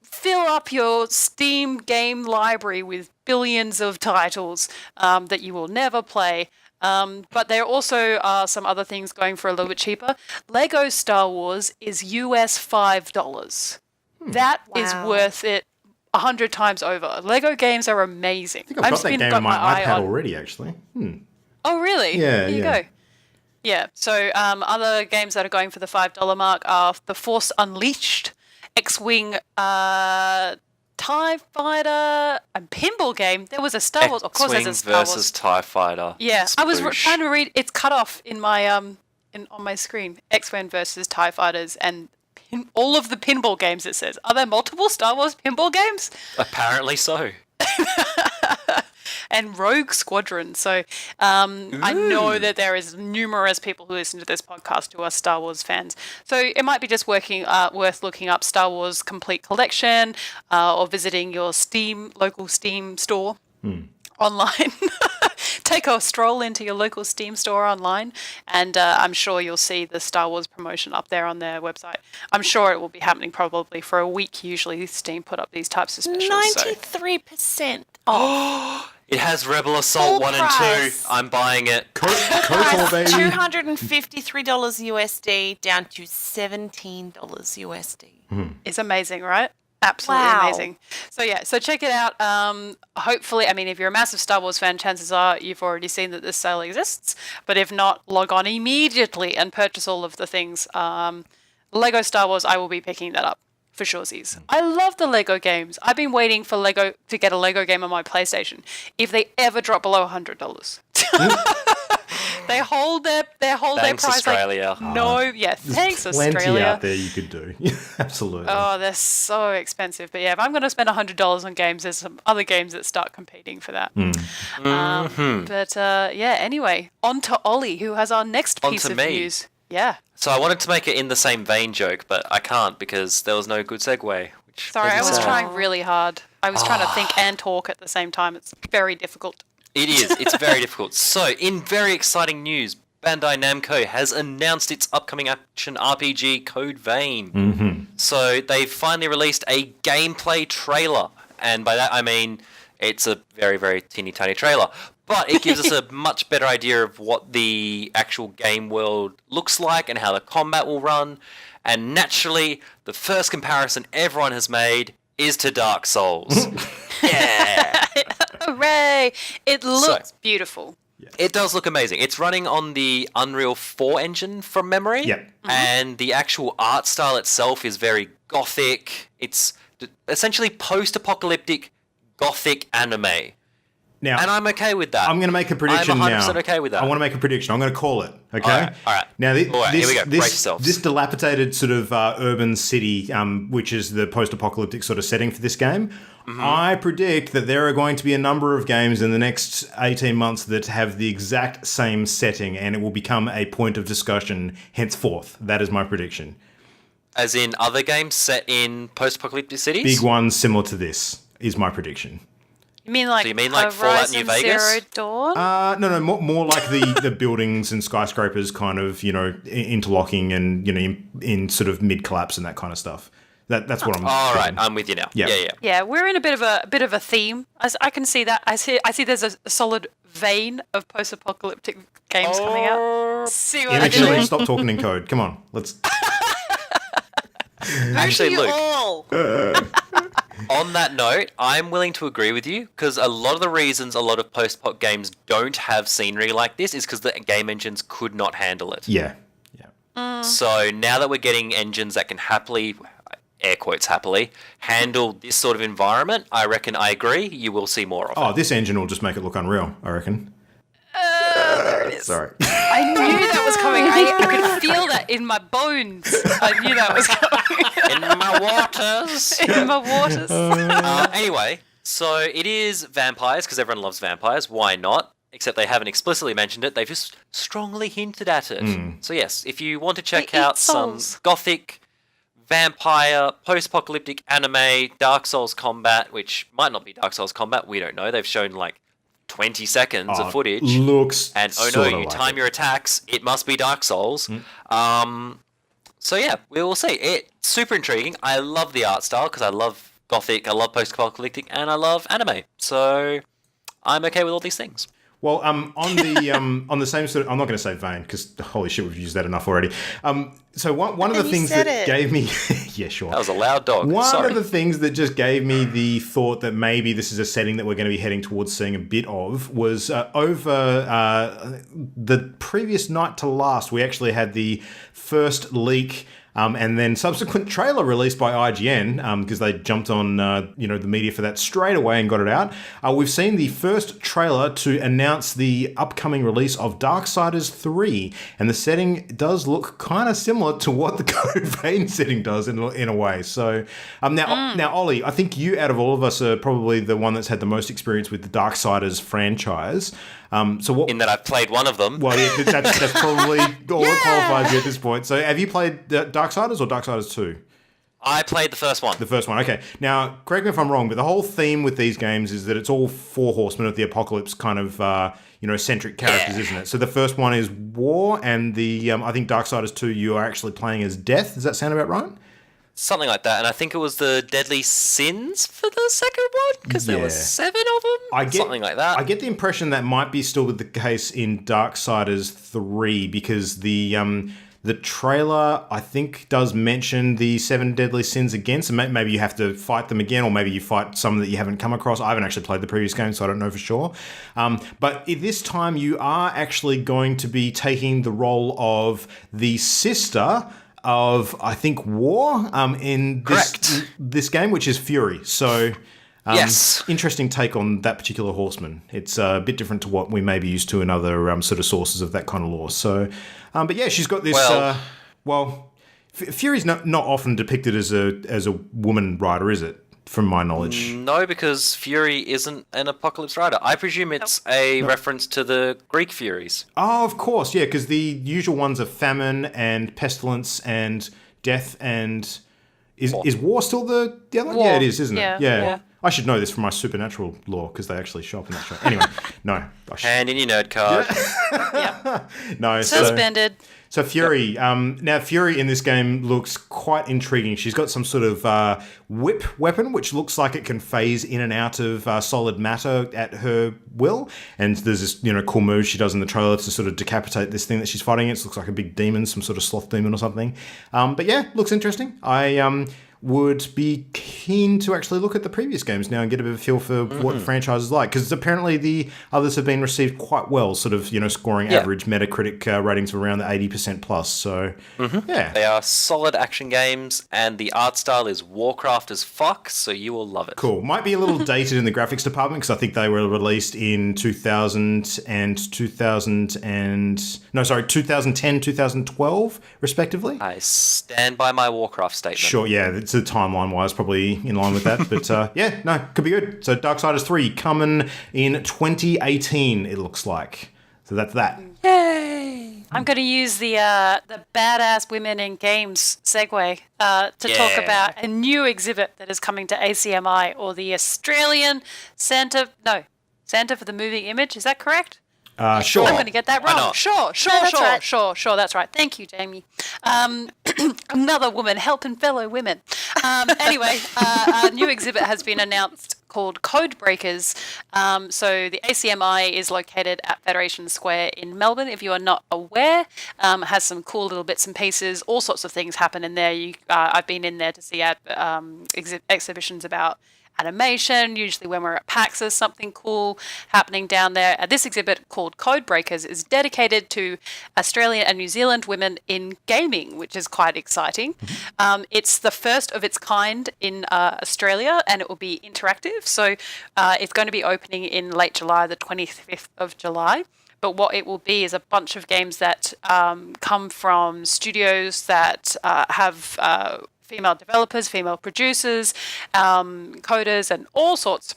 fill up your Steam game library with billions of titles that you will never play. But there also are some other things going for a little bit cheaper. Lego Star Wars is US $5. That is Wow. worth it 100 times over. Lego games are amazing. I think I've got that game on my eye iPad on. already, actually. Oh, really? Yeah, There you yeah. go. Yeah, so other games that are going for the $5 mark are The Force Unleashed, X-Wing, TIE Fighter, a pinball game. There was a Star Wars. Of course, there's a X-Wing Star versus Wars. TIE Fighter. Yeah, I was Sploosh. trying to read. It's cut off in my on my screen. X-Wing versus TIE Fighters and all of the pinball games. It says, are there multiple Star Wars pinball games? Apparently so. And Rogue Squadron. So I know that there is numerous people who listen to this podcast who are Star Wars fans. So it might be just worth looking up Star Wars Complete Collection or visiting your local Steam store online. Take a stroll into your local Steam store online, and I'm sure you'll see the Star Wars promotion up there on their website. I'm sure it will be happening probably for a week. Usually Steam put up these types of specials. So. 93% off. It has Rebel Assault Full 1 and 2. price. I'm buying it. KOTOR, baby. $253 USD down to $17 USD. It's amazing, right? Absolutely Wow. amazing. So yeah, so check it out. Hopefully, I mean, if you're a massive Star Wars fan, chances are you've already seen that this sale exists. But if not, log on immediately and purchase all of the things. Lego Star Wars, I will be picking that up for suresies. I love the Lego games. I've been waiting for Lego to get a Lego game on my PlayStation. If they ever drop below $100. They hold their Thanks, price Australia. like no, yeah. Thanks, Plenty Australia. out there you could do. Absolutely. Oh, they're so expensive. But yeah, if I'm going to spend $100 on games, there's some other games that start competing for that. But yeah, anyway, on to Ollie, who has our next On piece to of me. news. Yeah. So I wanted to make it in the same vein joke, but I can't because there was no good segue. Which Sorry, made I me was sad. trying really hard. I was trying to think and talk at the same time. It's very difficult. It is. It's very difficult. So, in very exciting news, Bandai Namco has announced its upcoming action RPG Code Vein. So, they've finally released a gameplay trailer. And by that, I mean it's a very, very teeny tiny trailer. But it gives us a much better idea of what the actual game world looks like and how the combat will run. And naturally, the first comparison everyone has made is to Dark Souls. Yeah! Hooray! It looks beautiful. It does look amazing. It's running on the Unreal 4 engine from memory. Yep. And the actual art style itself is very gothic. It's essentially post-apocalyptic gothic anime. Now, And I'm okay with that. I'm going to make a prediction I'm 100% now. okay with that. I want to make a prediction. I'm going to call it. Okay. All right. Now, All right, here we go. Brace yourselves. this dilapidated sort of urban city, which is the post-apocalyptic sort of setting for this game, I predict that there are going to be a number of games in the next 18 months that have the exact same setting, and it will become a point of discussion henceforth. That is my prediction. As in other games set in post-apocalyptic cities? Big ones similar to this is my prediction. You mean like, Fallout New Vegas? Zero Dawn? No, more like the buildings and skyscrapers kind of, interlocking and, in sort of mid-collapse and that kind of stuff. That's what I'm All right, thinking. I'm with you now. Yeah. Yeah. Yeah, we're in a bit of a theme. As I can see that. I see there's a solid vein of post-apocalyptic games coming out. See what I did Eventually, there? stop talking in code. Come on, let's... Actually, Luke, all. on that note, I'm willing to agree with you because a lot of the reasons a lot of post-apoc games don't have scenery like this is because the game engines could not handle it. Yeah. So now that we're getting engines that can happily, air quotes happily, handle this sort of environment, I reckon I agree. You will see more of it. Oh, this engine will just make it look unreal, I reckon. There it is. Sorry. I knew that was coming. I could feel that in my bones. I knew that was coming. In my waters. In my waters. Anyway, so it is vampires because everyone loves vampires. Why not? Except they haven't explicitly mentioned it. They've just strongly hinted at it. So yes, if you want to check They eat out some souls. gothic, vampire, post-apocalyptic anime, Dark Souls combat, which might not be Dark Souls combat, we don't know. They've shown like 20 seconds of footage. Looks And oh no, sorta you like time it. your attacks, it must be Dark Souls. So yeah, we will see. It's super intriguing. I love the art style because I love gothic, I love post-apocalyptic, and I love anime. So I'm okay with all these things. Well, on the same sort of, I'm not going to say vein because holy shit, we've used that enough already. So one of the you things said that it. gave me, yeah, sure. That was a loud dog. One Sorry. of the things that just gave me the thought that maybe this is a setting that we're going to be heading towards seeing a bit of was over the previous night to last. We actually had the first leak. And then subsequent trailer released by IGN because they jumped on the media for that straight away and got it out. We've seen the first trailer to announce the upcoming release of Darksiders 3, and the setting does look kind of similar to what the Code Vein setting does in a way. So now, Ollie, I think you out of all of us are probably the one that's had the most experience with the Darksiders franchise. So what? In that I've played one of them. Well, yeah, that's probably all that qualifies you at this point. So have you played Darksiders or Darksiders 2? I played the first one. The first one, okay. Now, correct me if I'm wrong, but the whole theme with these games is that it's all four horsemen of the apocalypse kind of, centric characters, isn't it? So the first one is War, and I think Darksiders 2, you are actually playing as Death. Does that sound about right? Something like that. And I think it was the Deadly Sins for the second one because there were 7 of them. Something like that. I get the impression that might be still the case in Darksiders 3 because the trailer, I think, does mention the 7 deadly sins again. So maybe you have to fight them again, or maybe you fight some that you haven't come across. I haven't actually played the previous game, so I don't know for sure. But this time you are actually going to be taking the role of the sister of, I think, War in this game, which is Fury. So... yes. Interesting take on that particular horseman. It's a bit different to what we may be used to in other sort of sources of that kind of lore. So, but yeah, she's got this. Fury's not often depicted as a woman rider, is it? From my knowledge, No, because Fury isn't an apocalypse rider. I presume it's a reference to the Greek Furies. Oh, of course, yeah, because the usual ones are famine and pestilence and death and is war still the other? War. Yeah, it is, isn't it? Yeah. Yeah. I should know this from my supernatural lore because they actually show up in that show. Anyway, no. Hand in your nerd card. No, Suspended. So Fury, now Fury in this game looks quite intriguing. She's got some sort of whip weapon, which looks like it can phase in and out of solid matter at her will. And there's this, cool move she does in the trailer to sort of decapitate this thing that she's fighting against. Looks like a big demon, some sort of sloth demon or something. But yeah, looks interesting. would be keen to actually look at the previous games now and get a bit of a feel for what the franchise is like. Because apparently the others have been received quite well, sort of, scoring average Metacritic ratings of around the 80% plus. So, yeah. They are solid action games, and the art style is Warcraft as fuck, so you will love it. Cool. Might be a little dated in the graphics department, because I think they were released in 2010, 2012, respectively. I stand by my Warcraft statement. Sure, yeah, it's a timeline-wise probably in line with that, but could be good. So Darksiders 3 coming in 2018, it looks like. So that's that. Yay! I'm going to use the badass women in games segue to talk about a new exhibit that is coming to ACMI, or the Australian Centre for the Moving Image. Is that correct? Sure. I'm going to get that wrong. No, That's right. Thank you, Jamie. Another woman helping fellow women. Anyway, a new exhibit has been announced called Code Breakers. So the ACMI is located at Federation Square in Melbourne. If you are not aware, has some cool little bits and pieces. All sorts of things happen in there. I've been in there to see exhibitions about animation. Usually when we're at PAX, there's something cool happening down there. This exhibit called Code Breakers is dedicated to Australian and New Zealand women in gaming, which is quite exciting. It's the first of its kind in Australia, and it will be interactive. So it's going to be opening in late July, the 25th of July. But what it will be is a bunch of games that come from studios that have female developers, female producers, coders, and all sorts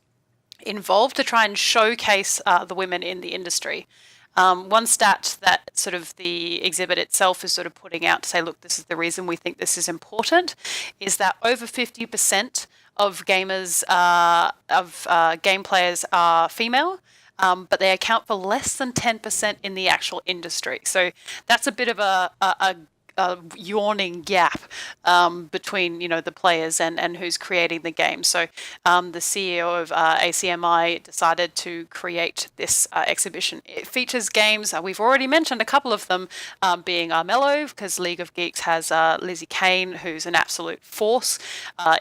involved to try and showcase the women in the industry. One stat that sort of the exhibit itself is sort of putting out to say, look, this is the reason we think this is important, is that over 50% of gamers, game players are female. But they account for less than 10% in the actual industry. So that's a bit of a yawning gap between the players and who's creating the game. So the CEO of ACMI decided to create this exhibition. It features games, we've already mentioned a couple of them, being Armello, because League of Geeks has Lizzie Kane, who's an absolute force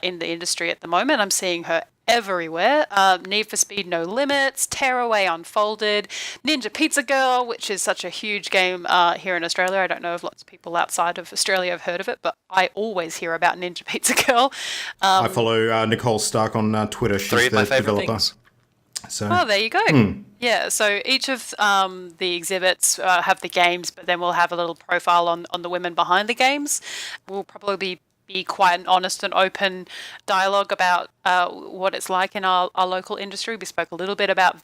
in the industry at the moment. I'm seeing her everywhere. Need for Speed No Limits, Tearaway Unfolded, Ninja Pizza Girl, which is such a huge game here in Australia. I don't know if lots of people outside of Australia have heard of it, but I always hear about Ninja Pizza Girl. I follow Nicole Stark on Twitter. She's Three of my the favourite developer. things. So. There you go. Yeah, so each of the exhibits have the games, but then we'll have a little profile on the women behind the games. We'll probably be quite an honest and open dialogue about what it's like in our local industry. We spoke a little bit about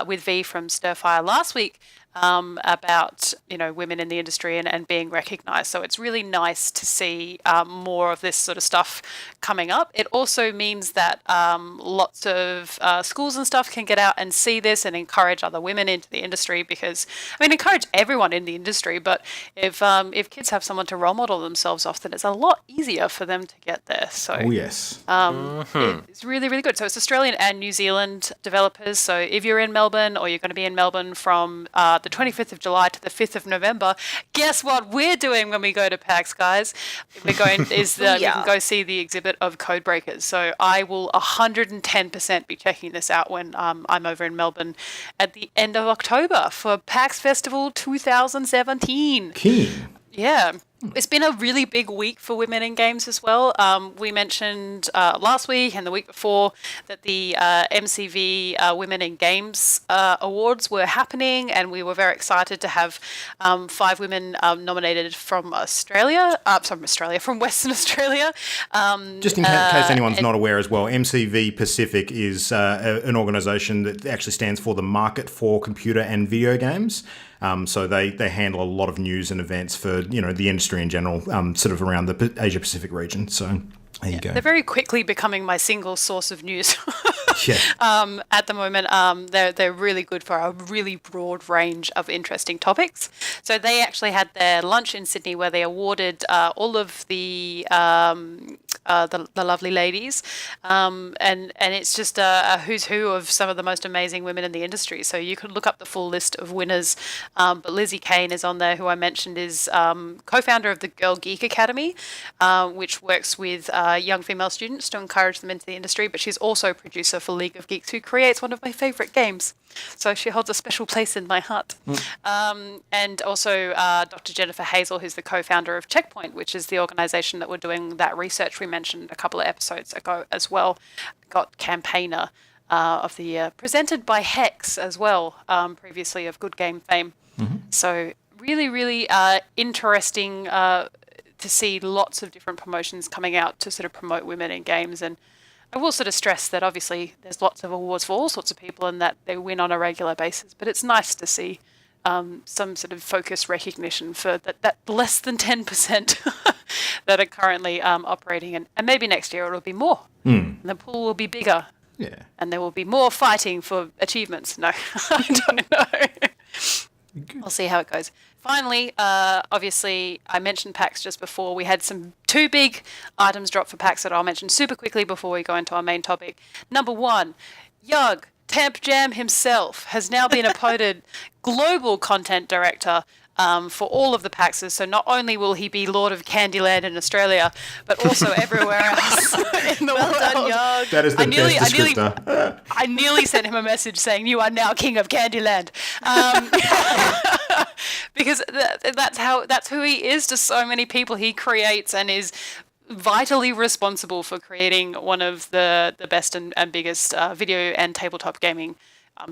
with V from Stirfire last week about women in the industry and being recognised. So it's really nice to see more of this sort of stuff coming up. It also means that lots of schools and stuff can get out and see this and encourage other women into the industry, because encourage everyone in the industry, but if kids have someone to role model themselves off, then it's a lot easier for them to get there. So yes. It's really, really good. So it's Australian and New Zealand developers. So if you're in Melbourne, or you're going to be in Melbourne from the 25th of July to the 5th of November, guess what we're doing when we go to PAX, guys? We can go see the exhibit of Code Breakers. So I will 110% be checking this out when I'm over in Melbourne at the end of October for PAX Festival 2017. Keen. Yeah. It's been a really big week for women in games as well. We mentioned last week and the week before that the MCV Women in Games Awards were happening, and we were very excited to have 5 women nominated from from Western Australia. Just in case anyone's not aware as well, MCV Pacific is an organisation that actually stands for the Market for Computer and Video Games. So they handle a lot of news and events for the industry in general, sort of around the Asia Pacific region. So there you go. They're very quickly becoming my single source of news. Yeah. At the moment, they're really good for a really broad range of interesting topics. So they actually had their lunch in Sydney where they awarded all of the the lovely ladies, and it's just a who's who of some of the most amazing women in the industry. So you can look up the full list of winners, but Lizzie Kane is on there, who I mentioned is co-founder of the Girl Geek Academy, which works with young female students to encourage them into the industry, but she's also producer for League of Geeks, who creates one of my favourite games. So she holds a special place in my heart. And also Dr. Jennifer Hazel, who's the co-founder of Checkpoint, which is the organisation that were doing that research we mentioned a couple of episodes ago as well. Got Campaigner of the Year, presented by Hex as well, previously of Good Game fame. So really, really interesting to see lots of different promotions coming out to sort of promote women in games. And I will sort of stress that obviously there's lots of awards for all sorts of people and that they win on a regular basis, but it's nice to see some sort of focused recognition for that less than 10% that are currently operating, and maybe next year it'll be more. And the pool will be bigger. Yeah. And there will be more fighting for achievements. No, I don't know. We'll see how it goes. Finally, obviously, I mentioned PAX just before. We had two big items drop for PAX that I'll mention super quickly before we go into our main topic. Number one, Yug, Temp Jam himself, has now been appointed global content director for all of the PAXs. So not only will he be Lord of Candyland in Australia, but also everywhere else in the world. Done, Yug. That is the best descriptor. I nearly sent him a message saying, "You are now king of Candyland," because that's who he is to so many people. He creates and is vitally responsible for creating one of the best and biggest video and tabletop gaming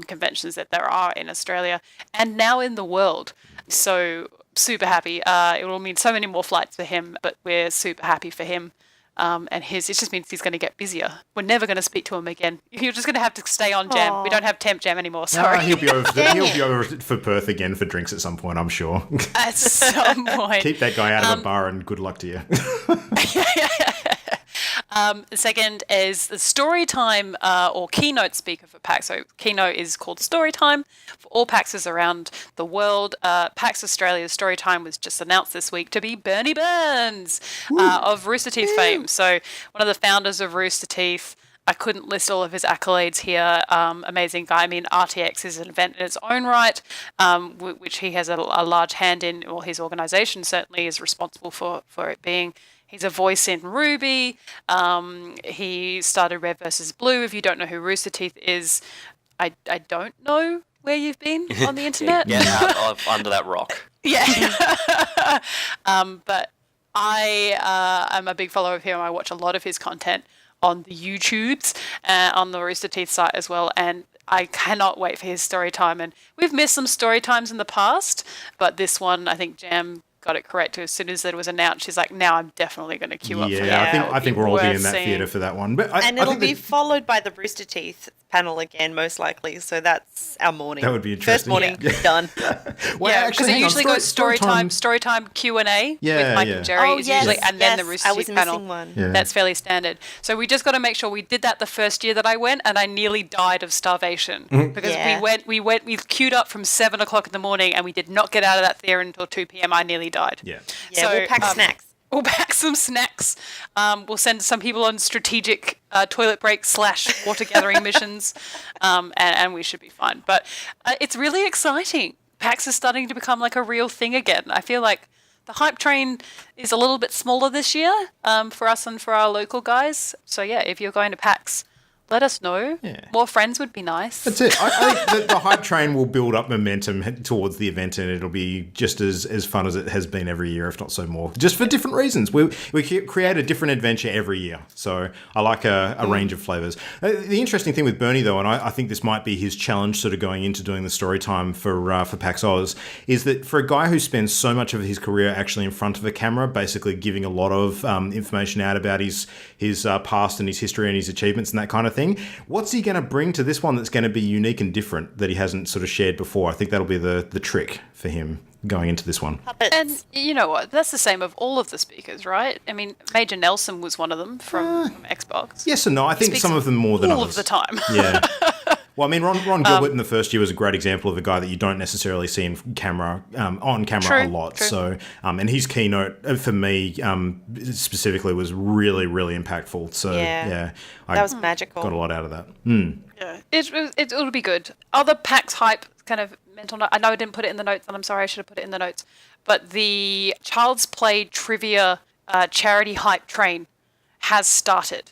conventions that there are in Australia and now in the world. So super happy. It will mean so many more flights for him, but we're super happy for him. And it just means he's going to get busier. We're never going to speak to him again. You're just going to have to stay on Jam. Aww. We don't have Temp Jam anymore. Sorry. He'll be over for Perth again for drinks at some point, I'm sure. At some point. Keep that guy out of a bar and good luck to you. The second is the Storytime or Keynote speaker for PAX. So Keynote is called Storytime for all PAXs around the world. PAX Australia's Storytime was just announced this week to be Bernie Burns of Rooster Teeth fame. So one of the founders of Rooster Teeth. I couldn't list all of his accolades here. Amazing guy. I mean, RTX is an event in its own right, which he has a large hand in, or his organisation certainly is responsible for it being. He's a voice in Ruby. He started Red vs. Blue. If you don't know who Rooster Teeth is, I don't know where you've been on the internet. Get out of under that rock. Yeah. But I am a big follower of him. I watch a lot of his content on the YouTubes, on the Rooster Teeth site as well. And I cannot wait for his story time. And we've missed some story times in the past, but this one, I think Jam got it correct. As soon as it was announced, she's like, now I'm definitely going to queue up for that. Yeah, I think we'll all be in that seeing. theatre for that one. But And it'll be followed by the Rooster Teeth panel again, most likely. So that's our morning. That would be First interesting. morning, done. Well, Yeah, because it hang on, usually goes storytime Q&A with Mike and Jerry is usually, and then the Rooster I was Teeth panel. missing one. Yeah. That's fairly standard. So we just got to make sure we did that the first year that I went, and I nearly died of starvation because Yeah. we queued up from 7 o'clock in the morning, and we did not get out of that theatre until 2 p.m. I nearly died. Yeah. Yeah, we'll pack snacks. We'll pack some snacks. We'll send some people on strategic toilet break / water gathering missions, and we should be fine. But it's really exciting. PAX is starting to become like a real thing again. I feel like the hype train is a little bit smaller this year for us and for our local guys. So yeah, if you're going to PAX, let us know. Yeah. More friends would be nice. That's it. I think the hype train will build up momentum towards the event, and it'll be just as fun as it has been every year, if not so more. Just for different reasons. We create a different adventure every year. So I like a range of flavours. The interesting thing with Bernie, though, and I think this might be his challenge sort of going into doing the story time for PAX Oz, is that for a guy who spends so much of his career actually in front of a camera, basically giving a lot of information out about his past and his history and his achievements and that kind of thing, what's he going to bring to this one that's going to be unique and different that he hasn't sort of shared before? I think that'll be the trick for him going into this one. Puppets. And you know what? That's the same of all of the speakers, right? I mean, Major Nelson was one of them from Xbox. Yes and no. I think Speaks some of them more than all others. of the time. Yeah. Well, I mean, Ron Gilbert in the first year was a great example of a guy that you don't necessarily see on camera a lot. True. So, and his keynote for me specifically was really, really impactful. So, yeah that was magical. Got a lot out of that. Yeah, it'll be good. Other PAX hype kind of mental note. I know I didn't put it in the notes, and I'm sorry, I should have put it in the notes. But the Child's Play trivia charity hype train has started.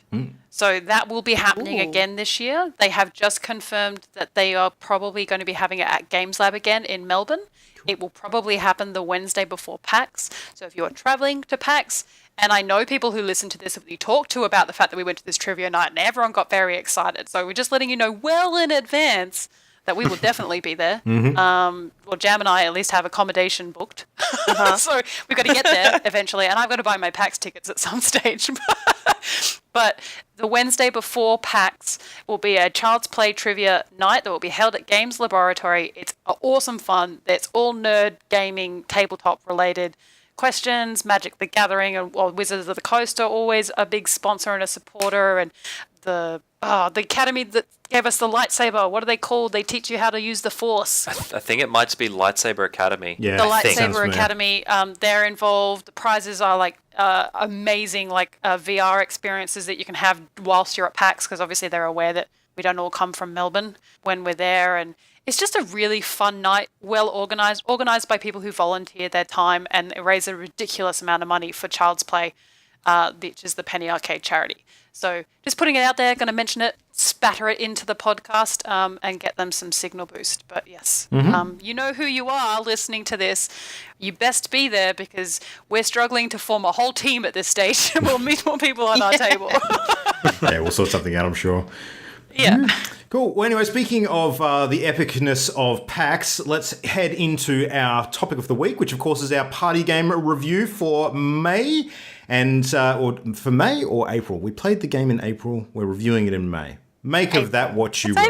So that will be happening again this year. They have just confirmed that they are probably going to be having it at Games Lab again in Melbourne. It will probably happen the Wednesday before PAX. So if you're traveling to PAX, and I know people who listen to this, we talked to about the fact that we went to this trivia night and everyone got very excited. So we're just letting you know well in advance that we will definitely be there. Well, Jam and I at least have accommodation booked. So we've got to get there eventually. And I've got to buy my PAX tickets at some stage. But the Wednesday before PAX will be a Child's Play trivia night that will be held at Games Laboratory. It's awesome fun. It's all nerd gaming, tabletop related questions. Magic the Gathering and Wizards of the Coast are always a big sponsor and a supporter. And the academy that gave us the lightsaber, what are they called? They teach you how to use the Force. I think it might be Lightsaber Academy. Yeah, The I think. Lightsaber Academy, they're involved. The prizes are like amazing, like VR experiences that you can have whilst you're at PAX, because obviously they're aware that we don't all come from Melbourne when we're there. And it's just a really fun night, well organised by people who volunteer their time and raise a ridiculous amount of money for Child's Play, which is the Penny Arcade charity. So just putting it out there, going to mention it, spatter it into the podcast, and get them some signal boost. But yes, you know who you are listening to this. You best be there, because we're struggling to form a whole team at this stage. We'll meet more people on our table. Yeah, we'll sort something out, I'm sure. Yeah. Cool. Well, anyway, speaking of the epicness of PAX, let's head into our topic of the week, which, of course, is our party game review for May. And or for May or April. We played the game in April. We're reviewing it in May. Make of that what you will. It's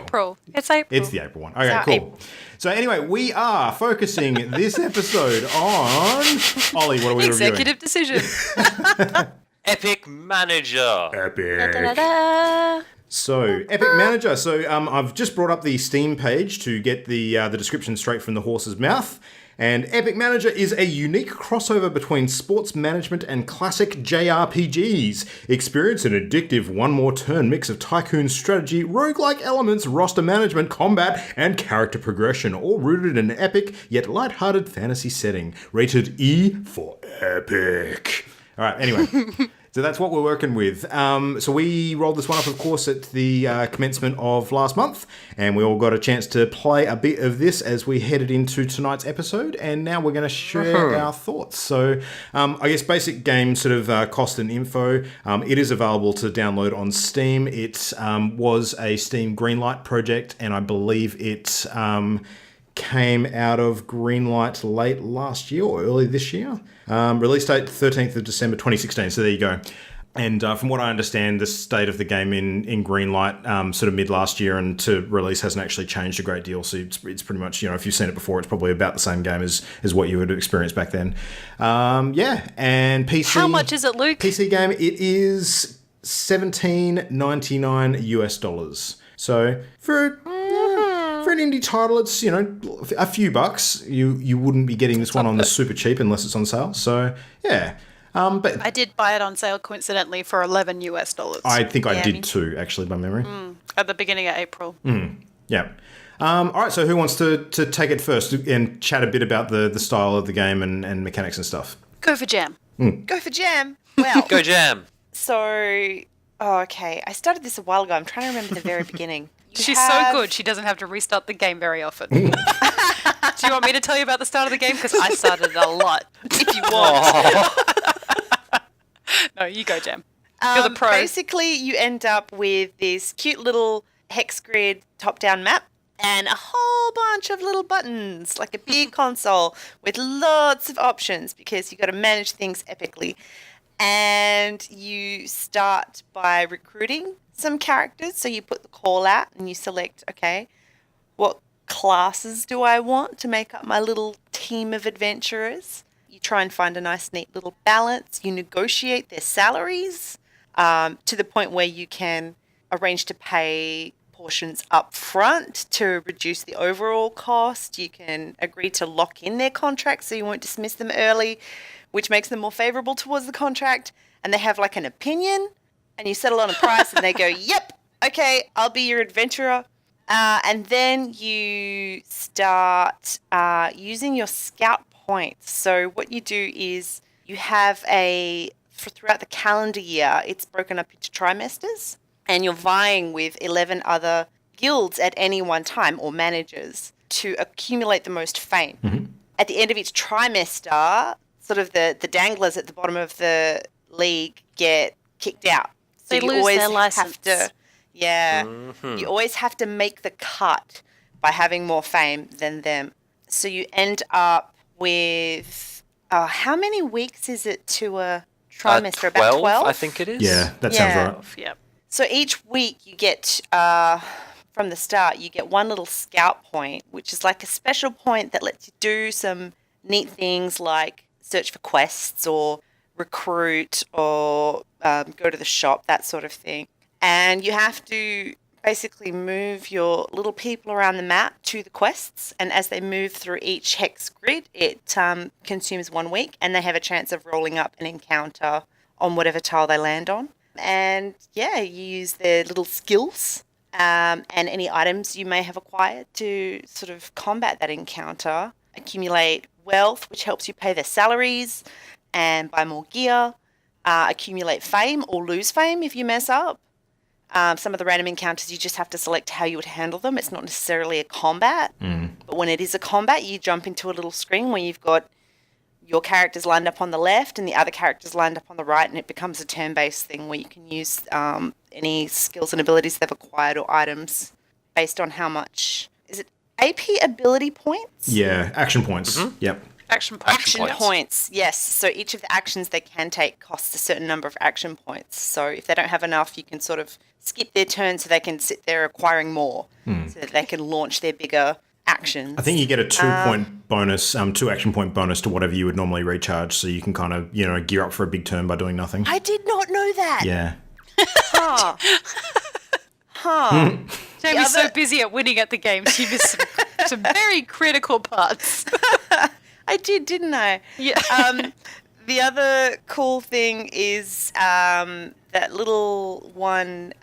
April. It's the April one. Okay, cool. So anyway, we are focusing this episode on... Ollie, what are we Executive decision. Epic Manager. Epic. Da-da-da. So, Epic Manager. So, I've just brought up the Steam page to get the description straight from the horse's mouth. And Epic Manager is a unique crossover between sports management and classic JRPGs. Experience an addictive one-more-turn mix of tycoon strategy, roguelike elements, roster management, combat, and character progression, all rooted in an epic yet light-hearted fantasy setting. Rated E for epic. All right, anyway. So that's what we're working with. So we rolled this one up, of course, at the commencement of last month, and we all got a chance to play a bit of this as we headed into tonight's episode, and now we're going to share our thoughts. So I guess basic game sort of cost and info. It is available to download on Steam. It was a Steam Greenlight project, and I believe it came out of Greenlight late last year or early this year. Release date 13th of December 2016, so there you go. And from what I understand, the state of the game in Greenlight sort of mid last year and to release hasn't actually changed a great deal, so it's pretty much, if you've seen it before, it's probably about the same game as what you would have experienced back then. And PC... How much is it, Luke? PC game, it is $17.99 US. So for an indie title, it's a few bucks. You wouldn't be getting this one on the super cheap unless it's on sale. So yeah, but I did buy it on sale coincidentally for $11 US. I think I did too, actually, by memory. At the beginning of April. Yeah. All right. So who wants to take it first and chat a bit about the style of the game and mechanics and stuff? Go for Jam. Go for Jam. Well, Go Jam. So, okay. I started this a while ago. I'm trying to remember the very beginning. She's so good, she doesn't have to restart the game very often. Do you want me to tell you about the start of the game? Because I started it a lot, if you want. No, you go, Jam. You're the pro. Basically, you end up with this cute little hex grid top-down map and a whole bunch of little buttons, like a big console with lots of options because you've got to manage things epically. And you start by recruiting some characters. So you put the call out and you select, okay, what classes do I want to make up my little team of adventurers? You try and find a nice, neat little balance. You negotiate their salaries to the point where you can arrange to pay portions up front to reduce the overall cost. You can agree to lock in their contract so you won't dismiss them early, which makes them more favorable towards the contract. And they have like an opinion, and you settle on a price, and they go, yep, okay, I'll be your adventurer. And then you start using your scout points. So what you do is you have throughout the calendar year, it's broken up into trimesters, and you're vying with 11 other guilds at any one time, or managers, to accumulate the most fame. Mm-hmm. At the end of each trimester, sort of the danglers at the bottom of the league get kicked out. So They lose their license. You always have to make the cut by having more fame than them. So you end up with, how many weeks is it to a trimester? About 12? I think it is. Yeah, that sounds right. Yep. So each week you get, from the start, you get one little scout point, which is like a special point that lets you do some neat things like search for quests or recruit or go to the shop, that sort of thing. And you have to basically move your little people around the map to the quests. And as they move through each hex grid, it consumes 1 week, and they have a chance of rolling up an encounter on whatever tile they land on. And yeah, you use their little skills and any items you may have acquired to sort of combat that encounter. Accumulate wealth, which helps you pay their salaries and buy more gear. Accumulate fame or lose fame if you mess up. Some of the random encounters, you just have to select how you would handle them. It's not necessarily a combat. But when it is a combat, you jump into a little screen where you've got your characters lined up on the left and the other characters lined up on the right, and it becomes a turn-based thing where you can use any skills and abilities they've acquired or items based on how much... Is it AP ability points? Yeah, action points. Yep. Action points. Action points, yes. So each of the actions they can take costs a certain number of action points. So if they don't have enough, you can sort of skip their turn so they can sit there acquiring more so that they can launch their bigger actions. I think you get a 2-point bonus, 2 action point bonus to whatever you would normally recharge, so you can kind of, gear up for a big turn by doing nothing. I did not know that. Yeah. Jamie's so busy at winning at the game, she missed some very critical parts. I did, didn't I? Yeah. The other cool thing is that little one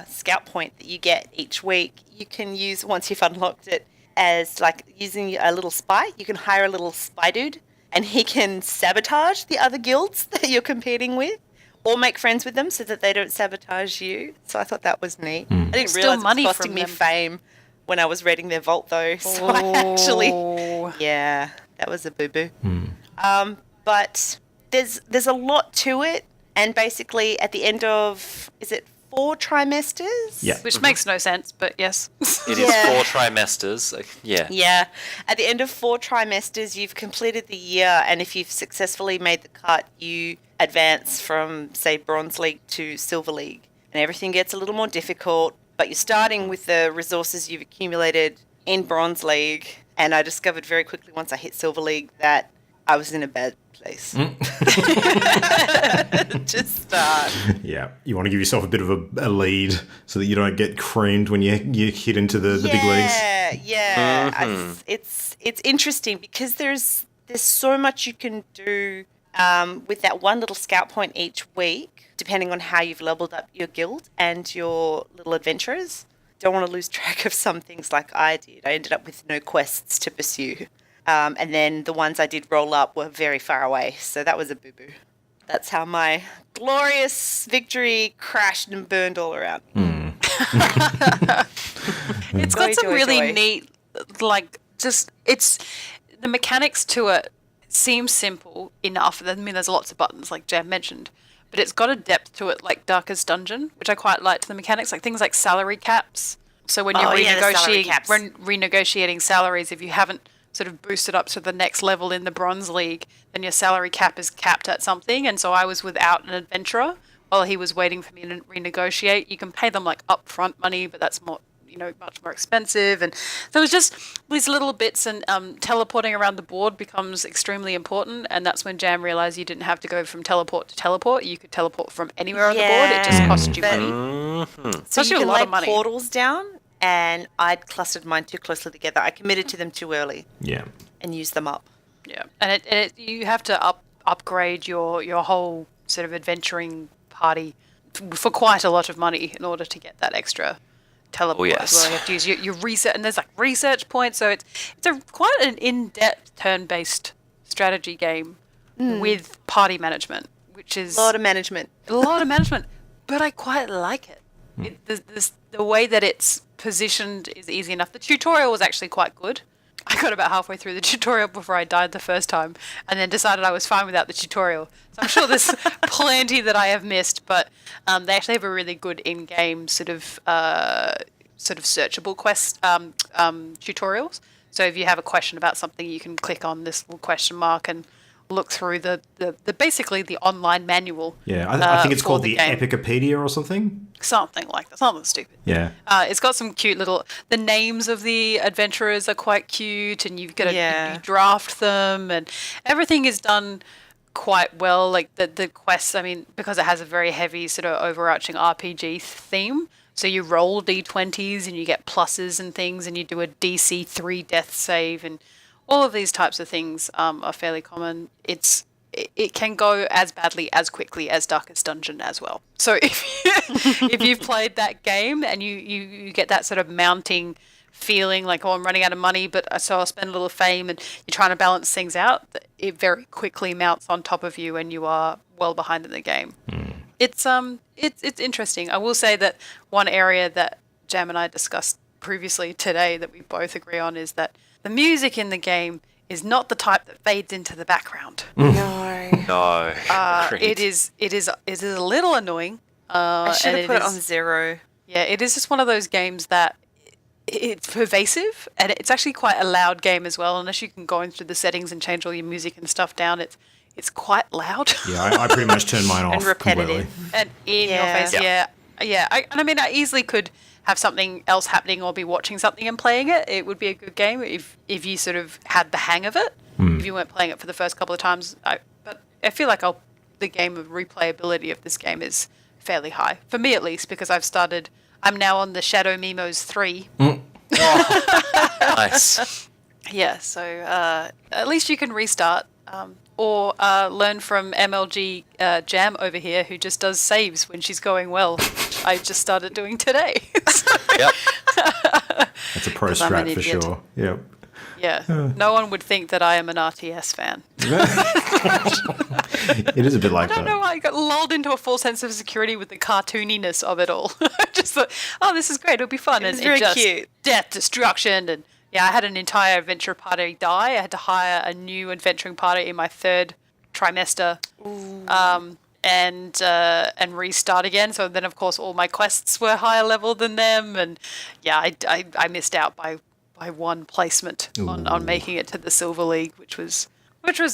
scout point that you get each week. You can use, once you've unlocked it, as like using a little spy. You can hire a little spy dude, and he can sabotage the other guilds that you're competing with, or make friends with them so that they don't sabotage you. So I thought that was neat. I didn't Still realize it money was costing from me them. fame when I was raiding their vault, though. So I actually, that was a boo-boo. But there's a lot to it, and basically at the end of, is it 4 trimesters? Yeah. Which makes no sense, but yes. It is 4 trimesters. Yeah. Yeah. At the end of 4 trimesters, you've completed the year, and if you've successfully made the cut, you advance from, say, Bronze League to Silver League. And everything gets a little more difficult, but you're starting with the resources you've accumulated in Bronze League, and I discovered very quickly once I hit Silver League that I was in a bad place. Just Yeah, you want to give yourself a bit of a lead so that you don't get creamed when you hit into the big leagues. Yeah. It's interesting because there's so much you can do with that one little scout point each week, depending on how you've leveled up your guild and your little adventurers. Don't want to lose track of some things like I did. I ended up with no quests to pursue. And then the ones I did roll up were very far away, so that was a boo-boo. That's how my glorious victory crashed and burned all around. It's got some really neat, it's the mechanics to it seem simple enough. I mean, there's lots of buttons, like Jam mentioned, but it's got a depth to it, like Darkest Dungeon, which I quite liked the mechanics, like things like salary caps. So when you're renegotiating salaries, if you haven't sort of boosted up to the next level in the Bronze League, then your salary cap is capped at something. And so I was without an adventurer while he was waiting for me to renegotiate. You can pay them like upfront money, but that's more, much more expensive. And so it was just these little bits, and teleporting around the board becomes extremely important. And that's when Jam realized you didn't have to go from teleport to teleport. You could teleport from anywhere on the board. It just cost you money. So Cost you you a can lot lay of money. portals down, and I'd clustered mine too closely together. I committed to them too early Yeah. and used them up. Yeah, and you have to upgrade your whole sort of adventuring party for quite a lot of money in order to get that extra teleport as well. You have to use your research, and there's like research points, so it's quite an in-depth turn-based strategy game with party management, which is A lot of management. but I quite like it. The way that it's positioned is easy enough. The tutorial was actually quite good. I got about halfway through the tutorial before I died the first time, and then decided I was fine without the tutorial. So I'm sure there's plenty that I have missed, but they actually have a really good in-game sort of searchable quest tutorials. So if you have a question about something, you can click on this little question mark and look through the basically the online manual. Yeah, I think it's called the game. Epicopedia or something. Something like that. Something stupid. Yeah. It's got some cute little... The names of the adventurers are quite cute, and you've got to you draft them, and everything is done quite well. Like the quests, I mean, because it has a very heavy sort of overarching RPG theme, so you roll d20s and you get pluses and things, and you do a DC 3 death save, and all of these types of things are fairly common. It can go as badly as quickly as Darkest Dungeon as well. So if you've played that game and you get that sort of mounting feeling like, oh, I'm running out of money, but so I'll spend a little fame, and you're trying to balance things out, it very quickly mounts on top of you and you are well behind in the game. It's interesting. I will say that one area that Jam and I discussed previously today that we both agree on is that the music in the game is not the type that fades into the background. No. It is a little annoying. I should and have put it on 0. Yeah, it is just one of those games that it's pervasive, and it's actually quite a loud game as well. Unless you can go into the settings and change all your music and stuff down, it's quite loud. Yeah, I pretty much turned mine off And repetitive. completely. And in your face, yeah. I easily could have something else happening or be watching something and playing it. It would be a good game if you sort of had the hang of it. If you weren't playing it for the first couple of times. But I feel like the game of replayability of this game is fairly high. For me at least, because I'm now on the Shadow Mimos 3. Nice. Yeah, so at least you can restart. Or learn from MLG Jam over here, who just does saves when she's going well, which I just started doing today. Yep. That's a pro 'Cause I'm an strat for idiot. sure. Yep. Yeah, no one would think that I am an RTS fan. It is a bit like I don't that. know why I got lulled into a false sense of security with the cartooniness of it all. I just thought, oh, this is great, it'll be fun. It was and very just cute. Death, destruction, and yeah, I had an entire adventure party die. I had to hire a new adventuring party in my 3rd trimester. And restart again. So then, of course, all my quests were higher level than them, and yeah, I missed out by one placement on making it to the Silver League, which was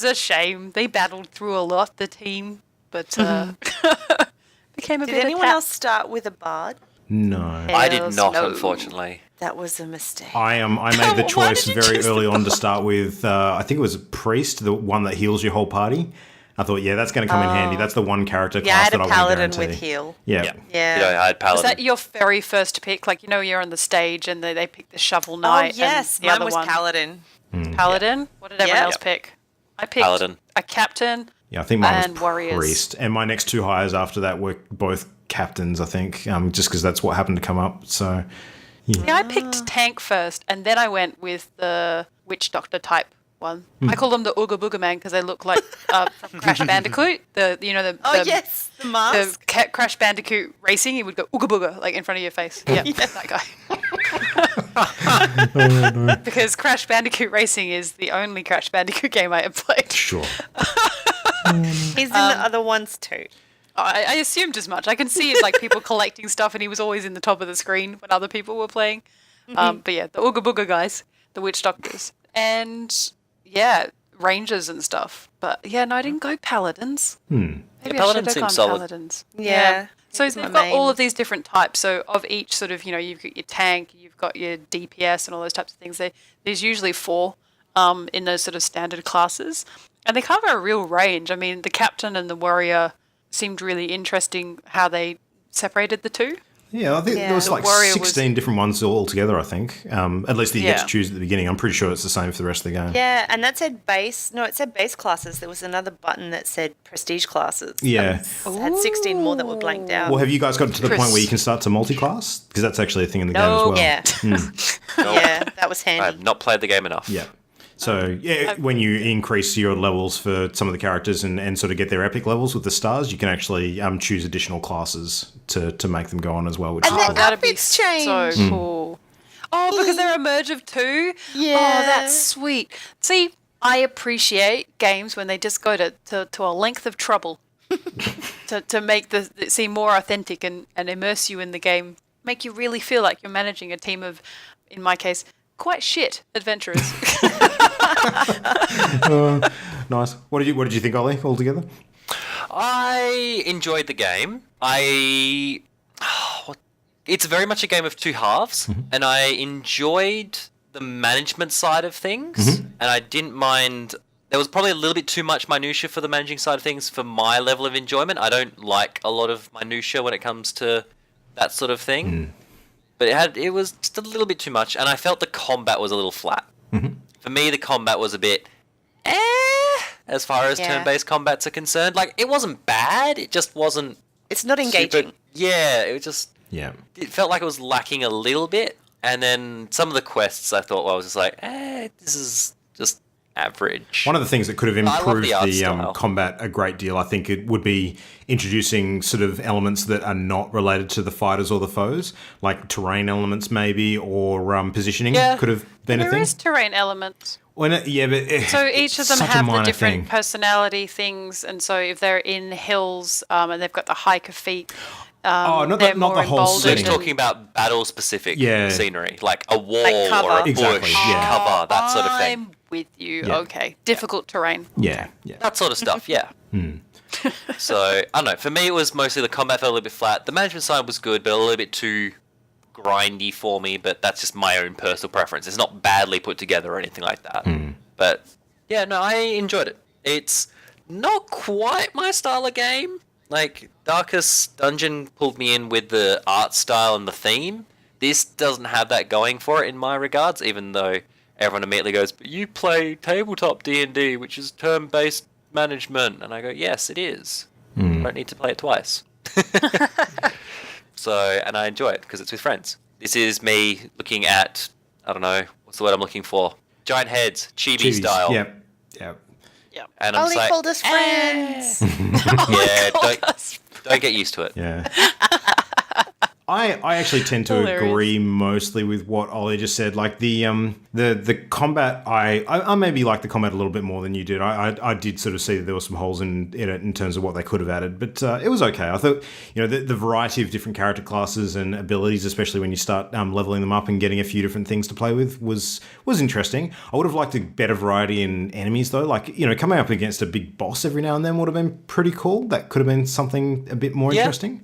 a shame. They battled through a lot, the team, but became a Did bit anyone else start with a bard? No. I did Hells not, no. unfortunately. That was a mistake. I made the Why choice did you very choose the early on to start with, I think it was a priest, the one that heals your whole party. I thought, yeah, that's going to come in handy. That's the one character Yeah, I class had that a I want to paladin guarantee. with heal. Yeah. Yeah. I had Was Paladin. that your very first pick? Like, you're on the stage and they pick the Shovel Oh, Knight. yes. and the Mine other was one. paladin. Paladin? What did everyone Yeah. else pick? I picked Paladin. a captain. Yeah, I think mine And was warriors. priest. And my next 2 hires after that were both captains, I think, just because that's what happened to come up. So, Yeah, I picked tank first, and then I went with the witch doctor type one. I call them the Ooga Booga Man because they look like from Crash Bandicoot. Oh, yes. The mask. Crash Bandicoot racing. He would go Ooga Booga like in front of your face. Yeah, that guy. Because Crash Bandicoot Racing is the only Crash Bandicoot game I have played. sure. He's in the other ones too. I assumed as much. I can see like people collecting stuff, and he was always in the top of the screen when other people were playing. But yeah, the Ooga Booga guys, the witch doctors, and yeah, rangers and stuff. But yeah, no, I didn't go paladins. Maybe I Paladins should have seem gone solid. paladins. Yeah. So Here's they've my got all main. of these different types. So of each sort of, you've got your tank, you've got your DPS and all those types of things. There's usually 4 in those sort of standard classes. And they cover a real range. I mean, the captain and the warrior seemed really interesting how they separated the two. Yeah, I think there was The like warrior 16 different ones altogether, I think. At least that you get Yeah. to choose at the beginning. I'm pretty sure it's the same for the rest of the game. Yeah, and that said base. No, it said base classes. There was another button that said prestige classes. Yeah. It had 16 more that were blanked out. Well, have you guys gotten to the point where you can start to multi-class? Because that's actually a thing in the game as well. Yeah. Yeah, that was I handy. have not played the game enough. Yeah. So, yeah, when you increase your levels for some of the characters and sort of get their epic levels with the stars, you can actually choose additional classes to make them go on as well, which And is the cool. That'd be outfits so change. cool. Oh, because they're a merge of 2? Yeah. Oh, that's sweet. See, I appreciate games when they just go to a length of trouble to make it seem more authentic and immerse you in the game. Make you really feel like you're managing a team of, in my case, quite shit adventurers. Nice. What did you think, Ollie, altogether? I enjoyed the game. It's very much a game of 2 halves, and I enjoyed the management side of things, and I didn't mind. There was probably a little bit too much minutia for the managing side of things for my level of enjoyment. I don't like a lot of minutia when it comes to that sort of thing. But it was just a little bit too much, and I felt the combat was a little flat. For me, the combat was a bit as far as turn-based combats are concerned. Like, it wasn't bad, it just wasn't It's not engaging. it felt like it was lacking a little bit. And then some of the quests I thought, I was just like, this is just average. One of the things that could have I love improved the art the style. combat a great deal, I think, it would be introducing sort of elements that are not related to the fighters or the foes, like terrain elements maybe, or positioning could have been a There thing. is terrain elements. But So each of them such a have the minor different thing. personality things, and so if they're in hills and they've got the hiker feet, not they're the more whole So emboldened. he's talking about battle-specific Yeah. scenery, like a wall Like cover. or a bush, Exactly, yeah. cover, that sort of thing. I'm with you. Yeah. Okay, difficult terrain. Yeah. That sort of stuff, yeah. So, I don't know. For me, it was mostly the combat felt a little bit flat. The management side was good, but a little bit too grindy for me, but that's just my own personal preference. It's not badly put together or anything like that. But, yeah, no, I enjoyed it. It's not quite my style of game. Like, Darkest Dungeon pulled me in with the art style and the theme. This doesn't have that going for it in my regards, even though everyone immediately goes, but you play tabletop D&D, which is turn-based management. And I go, yes, it is. I don't need to play it twice. So, and I enjoy it because it's with friends. This is me looking at, I don't know, what's the word I'm looking for? Giant heads, chibi style. Yep. And I'm Ollie just like, called us friends. yeah, don't get used to it. Yeah. I actually tend to Hilarious. agree mostly with what Ollie just said. Like the combat, I maybe like the combat a little bit more than you did. I did sort of see that there were some holes in it in terms of what they could have added, but it was okay. I thought the variety of different character classes and abilities, especially when you start leveling them up and getting a few different things to play with, was interesting. I would have liked a better variety in enemies though. Like coming up against a big boss every now and then would have been pretty cool. That could have been something a bit more interesting.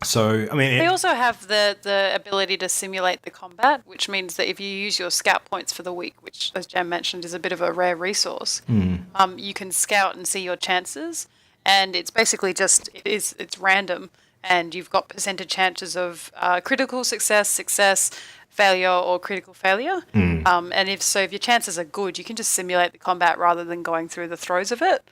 So, I mean... They also have the ability to simulate the combat, which means that if you use your scout points for the week, which, as Jan mentioned, is a bit of a rare resource, you can scout and see your chances, and it's basically just, it's random, and you've got percentage chances of critical success, failure, or critical failure. And if your chances are good, you can just simulate the combat rather than going through the throes of it.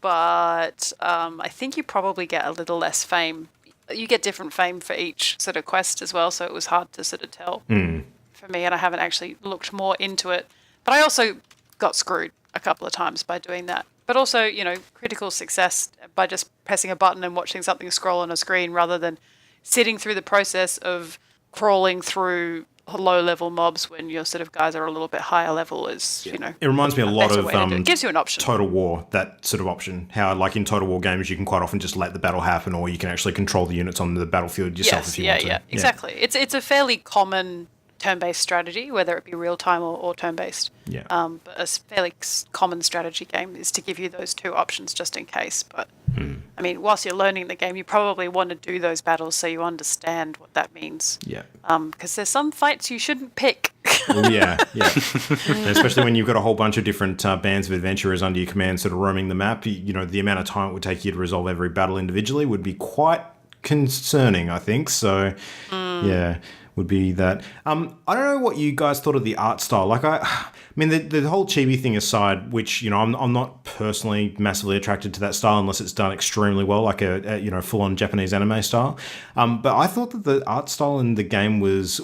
But I think you probably get a little less fame. You get different fame for each sort of quest as well, so it was hard to sort of tell for me, and I haven't actually looked more into it. But I also got screwed a couple of times by doing that. But also, critical success by just pressing a button and watching something scroll on a screen rather than sitting through the process of crawling through low-level mobs when your sort of guys are a little bit higher level is, It reminds me a lot better of way to do it. It gives you an option. Total War, that sort of option. How, like in Total War games, you can quite often just let the battle happen, or you can actually control the units on the battlefield yourself if you want to. Exactly. It's a fairly common turn-based strategy, whether it be real-time or turn-based. Yeah. But a fairly common strategy game is to give you those two options just in case. But, I mean, whilst you're learning the game, you probably want to do those battles so you understand what that means. Yeah. Because there's some fights you shouldn't pick. Oh, yeah. And especially when you've got a whole bunch of different bands of adventurers under your command sort of roaming the map, you know, the amount of time it would take you to resolve every battle individually would be quite concerning, I think. So, yeah, would be that. I don't know what you guys thought of the art style. Like, I mean, the whole chibi thing aside, which, you know, I'm not personally massively attracted to that style unless it's done extremely well, like a you know, full-on Japanese anime style. But I thought that the art style in the game was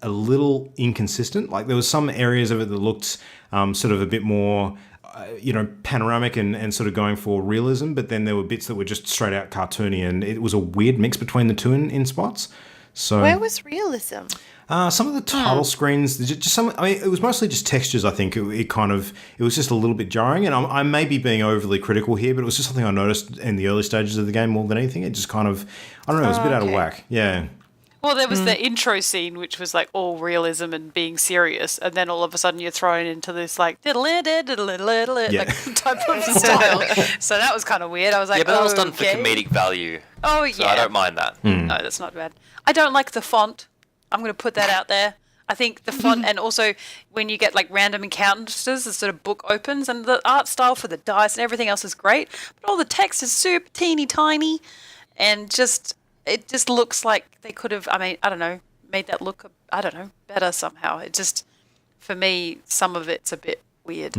a little inconsistent. Like, there was some areas of it that looked sort of a bit more, you know, panoramic and sort of going for realism, but then there were bits that were just straight out cartoony, and it was a weird mix between the two in spots. So where was realism? Some of the title screens, just some. I mean, it was mostly just textures. I think it was just a little bit jarring, and I may be being overly critical here, but it was just something I noticed in the early stages of the game more than anything. It just kind of, I don't know, it was a bit out of whack. Yeah. Well, there was the intro scene, which was like all realism and being serious, and then all of a sudden you're thrown into this like like type of style. So that was kind of weird. I was like, yeah, but that was done for comedic value. Oh So yeah, I don't mind that. no, that's not bad. I don't like the font. I'm going to put that out there. I think the font, and also when you get like random encounters, the sort of book opens, and the art style for the dice and everything else is great, but all the text is super teeny tiny, and it just looks like they could have, I mean, I don't know, made that look, I don't know, better somehow. It just, for me, some of it's a bit weird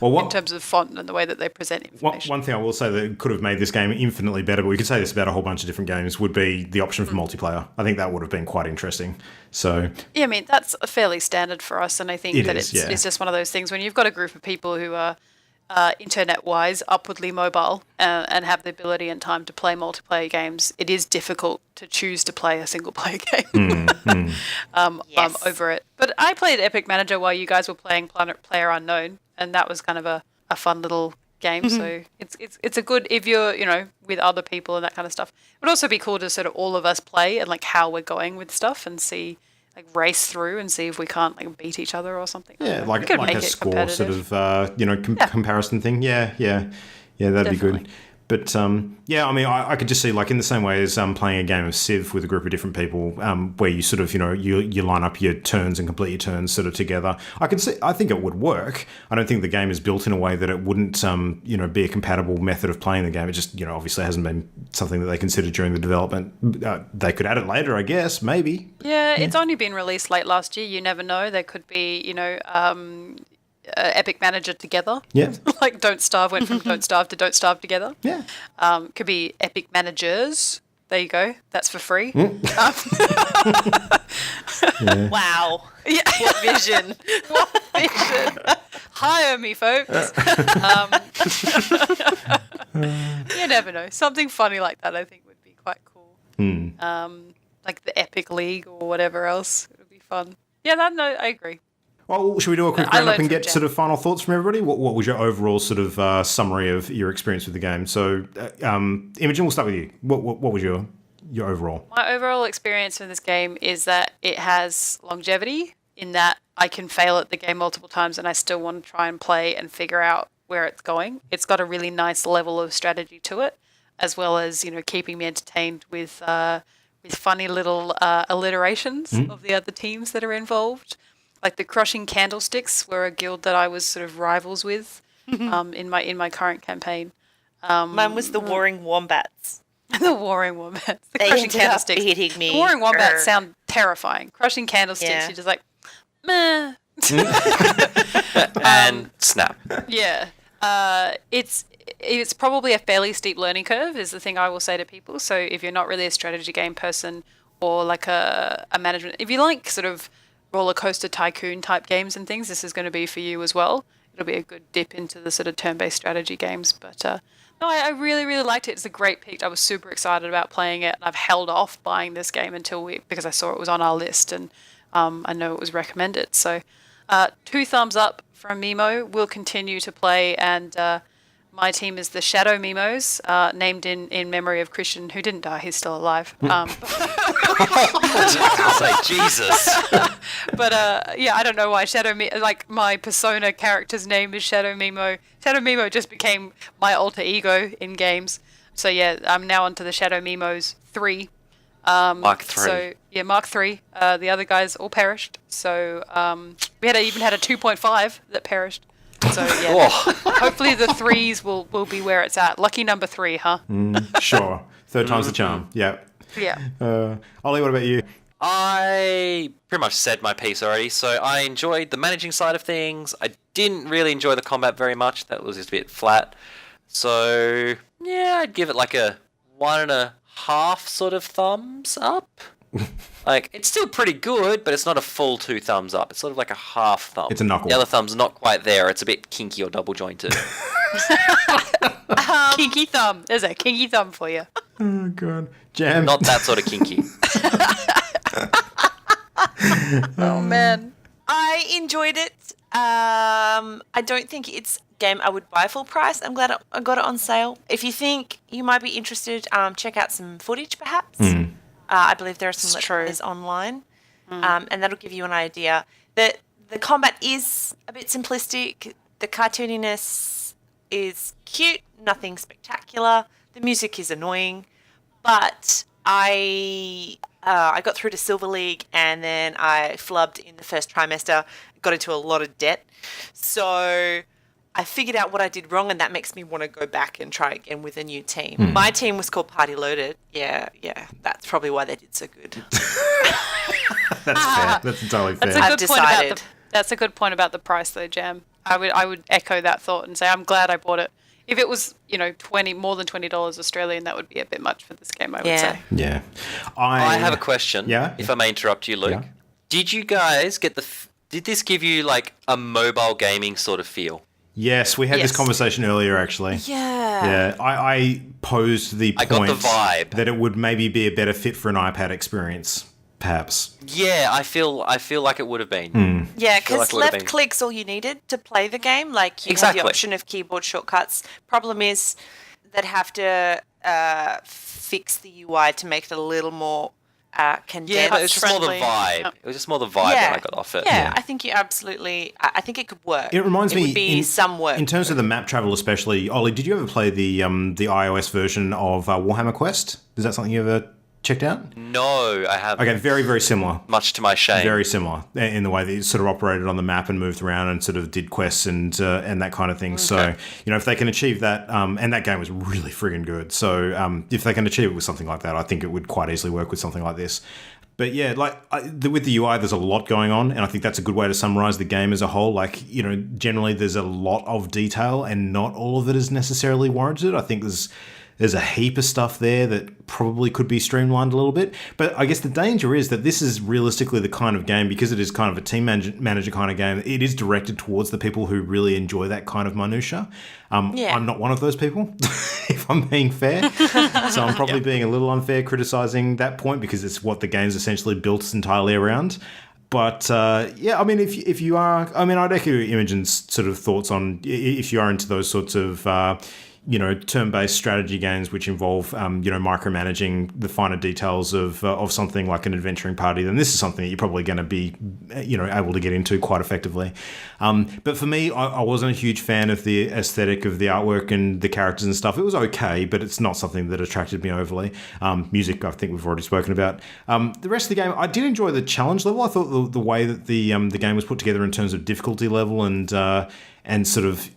Well, in terms of font and the way that they present information. One thing I will say that could have made this game infinitely better, but we could say this about a whole bunch of different games, would be the option for multiplayer. I think that would have been quite interesting. So Yeah, I mean, that's fairly standard for us, and I think that is, it's just one of those things when you've got a group of people who are internet-wise, upwardly mobile, and have the ability and time to play multiplayer games, it is difficult to choose to play a single-player game. Yes. I'm over it. But I played Epic Manager while you guys were playing Player Unknown, and that was kind of a fun little game. So it's a good, if you're, you know, with other people and that kind of stuff. It would also be cool to sort of all of us play and like how we're going with stuff and see, like race through and see if we can't like beat each other or something. yeah, We like could a make it score sort competitive. of you know, comparison thing. Yeah, that'd be Definitely. good. But yeah, I mean, I could just see, like, in the same way as playing a game of Civ with a group of different people, where you sort of, you know, you line up your turns and complete your turns sort of together. I think it would work. I don't think the game is built in a way that it wouldn't, you know, be a compatible method of playing the game. It just, you know, obviously hasn't been something that they considered during the development. They could add it later, I guess, maybe. Yeah, it's only been released late last year. You never know. There could be, you know, Epic Manager together. Yeah. Like Don't Starve went from Don't Starve to Don't Starve together. Yeah. Could be Epic Managers. There you go. That's for free. Wow. Yeah. What vision. What vision? Hire me, folks. You never know. Something funny like that, I think, would be quite cool. Like the Epic League or whatever else. It would be fun. Yeah, no, I agree. Well, should we do a quick I round up learned and from get Jen. sort of final thoughts from everybody? What was your overall sort of summary of your experience with the game? So, Imogen, we'll start with you. What was your overall? My overall experience with this game is that it has longevity in that I can fail at the game multiple times and I still want to try and play and figure out where it's going. It's got a really nice level of strategy to it, as well as, you know, keeping me entertained with funny little alliterations of the other teams that are involved. Like the Crushing Candlesticks were a guild that I was sort of rivals with in my current campaign. Mine was the Warring Wombats. The Warring Wombats. The They Crushing ended up Candlesticks. beating me. The Warring Wombats Grr. sound terrifying. Crushing Candlesticks, Yeah. you're just like, meh. And snap. Yeah. It's probably a fairly steep learning curve is the thing I will say to people. So if you're not really a strategy game person or like a management, if you like sort of roller coaster tycoon type games and things, this is going to be for you as well. It'll be a good dip into the sort of turn-based strategy games. But no, I really, really liked it. It's a great pick. I was super excited about playing it. And I've held off buying this game because I saw it was on our list and I know it was recommended. So 2 thumbs up from Mimo. We'll continue to play, and my team is the Shadow Mimos, named in memory of Christian, who didn't die. He's still alive. I was like, Jesus. But yeah, I don't know why like my persona character's name is Shadow Mimo. Shadow Mimo just became my alter ego in games. So yeah, I'm now onto the Shadow Mimos 3. Mark 3. So yeah, Mark 3. The other guys all perished. So we even had a 2.5 that perished. So yeah, hopefully the 3s will be where it's at. Lucky number 3, huh? Sure. Third time's the charm. Yeah. Yeah. Ollie, what about you? I pretty much said my piece already. So I enjoyed the managing side of things. I didn't really enjoy the combat very much. That was just a bit flat. So yeah, I'd give it like a 1.5 sort of thumbs up. Like, it's still pretty good, but it's not a full 2 thumbs up. It's sort of like a half thumb. It's a knuckle. The other thumb's not quite there. It's a bit kinky or double jointed. Kinky thumb. There's a kinky thumb for you. Oh, God. Jam. Not that sort of kinky. Oh, man. I enjoyed it. I don't think it's a game I would buy full price. I'm glad I got it on sale. If you think you might be interested, check out some footage, perhaps. I believe there are some is online, and that'll give you an idea. The combat is a bit simplistic. The cartooniness is cute, nothing spectacular. The music is annoying, but I got through to Silver League, and then I flubbed in the first trimester, got into a lot of debt. So I figured out what I did wrong, and that makes me want to go back and try again with a new team. My team was called Party Loaded. Yeah, that's probably why they did so good. That's fair. That's entirely fair. That's a good point about the price, though, Jam. I would echo that thought and say I'm glad I bought it. If it was, more than $20 Australian, that would be a bit much for this game, I would say. Yeah. I have a question. Yeah? If I may interrupt you, Luke. Yeah. Did you guys get did this give you like a mobile gaming sort of feel? Yes, we had this conversation earlier, actually. Yeah. Yeah, I posed the point got the vibe that it would maybe be a better fit for an iPad experience, perhaps. Yeah, I feel like it would have been. Yeah, because like it would've left been. click's all you needed to play the game. Like, you have Exactly. the option of keyboard shortcuts. Problem is they'd have to fix the UI to make it a little more condensed. Yeah, it was just more the friendly. vibe. Yep. It was just more the vibe that I got off it. Yeah, I think you absolutely. I think it could work. It reminds me would be some work. in terms of the map travel, especially. Ollie, did you ever play the iOS version of Warhammer Quest? Is that something you ever checked out? No, I haven't. Okay, very, very similar. Much to my shame. Very similar in the way that it sort of operated on the map and moved around and sort of did quests and that kind of thing. Okay. So, if they can achieve that, and that game was really friggin' good. So, if they can achieve it with something like that, I think it would quite easily work with something like this. But yeah, with the UI, there's a lot going on, and I think that's a good way to summarize the game as a whole. Like, generally there's a lot of detail, and not all of it is necessarily warranted. I think there's a heap of stuff there that probably could be streamlined a little bit. But I guess the danger is that this is realistically the kind of game, because it is kind of a team manager kind of game, it is directed towards the people who really enjoy that kind of minutia. I'm not one of those people, if I'm being fair. So I'm probably being a little unfair criticizing that point, because it's what the game's essentially built entirely around. But if you are, I'd echo Imogen's sort of thoughts on if you are into those sorts of turn-based strategy games which involve, micromanaging the finer details of something like an adventuring party, then this is something that you're probably going to be, able to get into quite effectively. But for me, I wasn't a huge fan of the aesthetic of the artwork and the characters and stuff. It was okay, but it's not something that attracted me overly. Music, I think we've already spoken about. The rest of the game, I did enjoy the challenge level. I thought the way that the game was put together in terms of difficulty level and sort of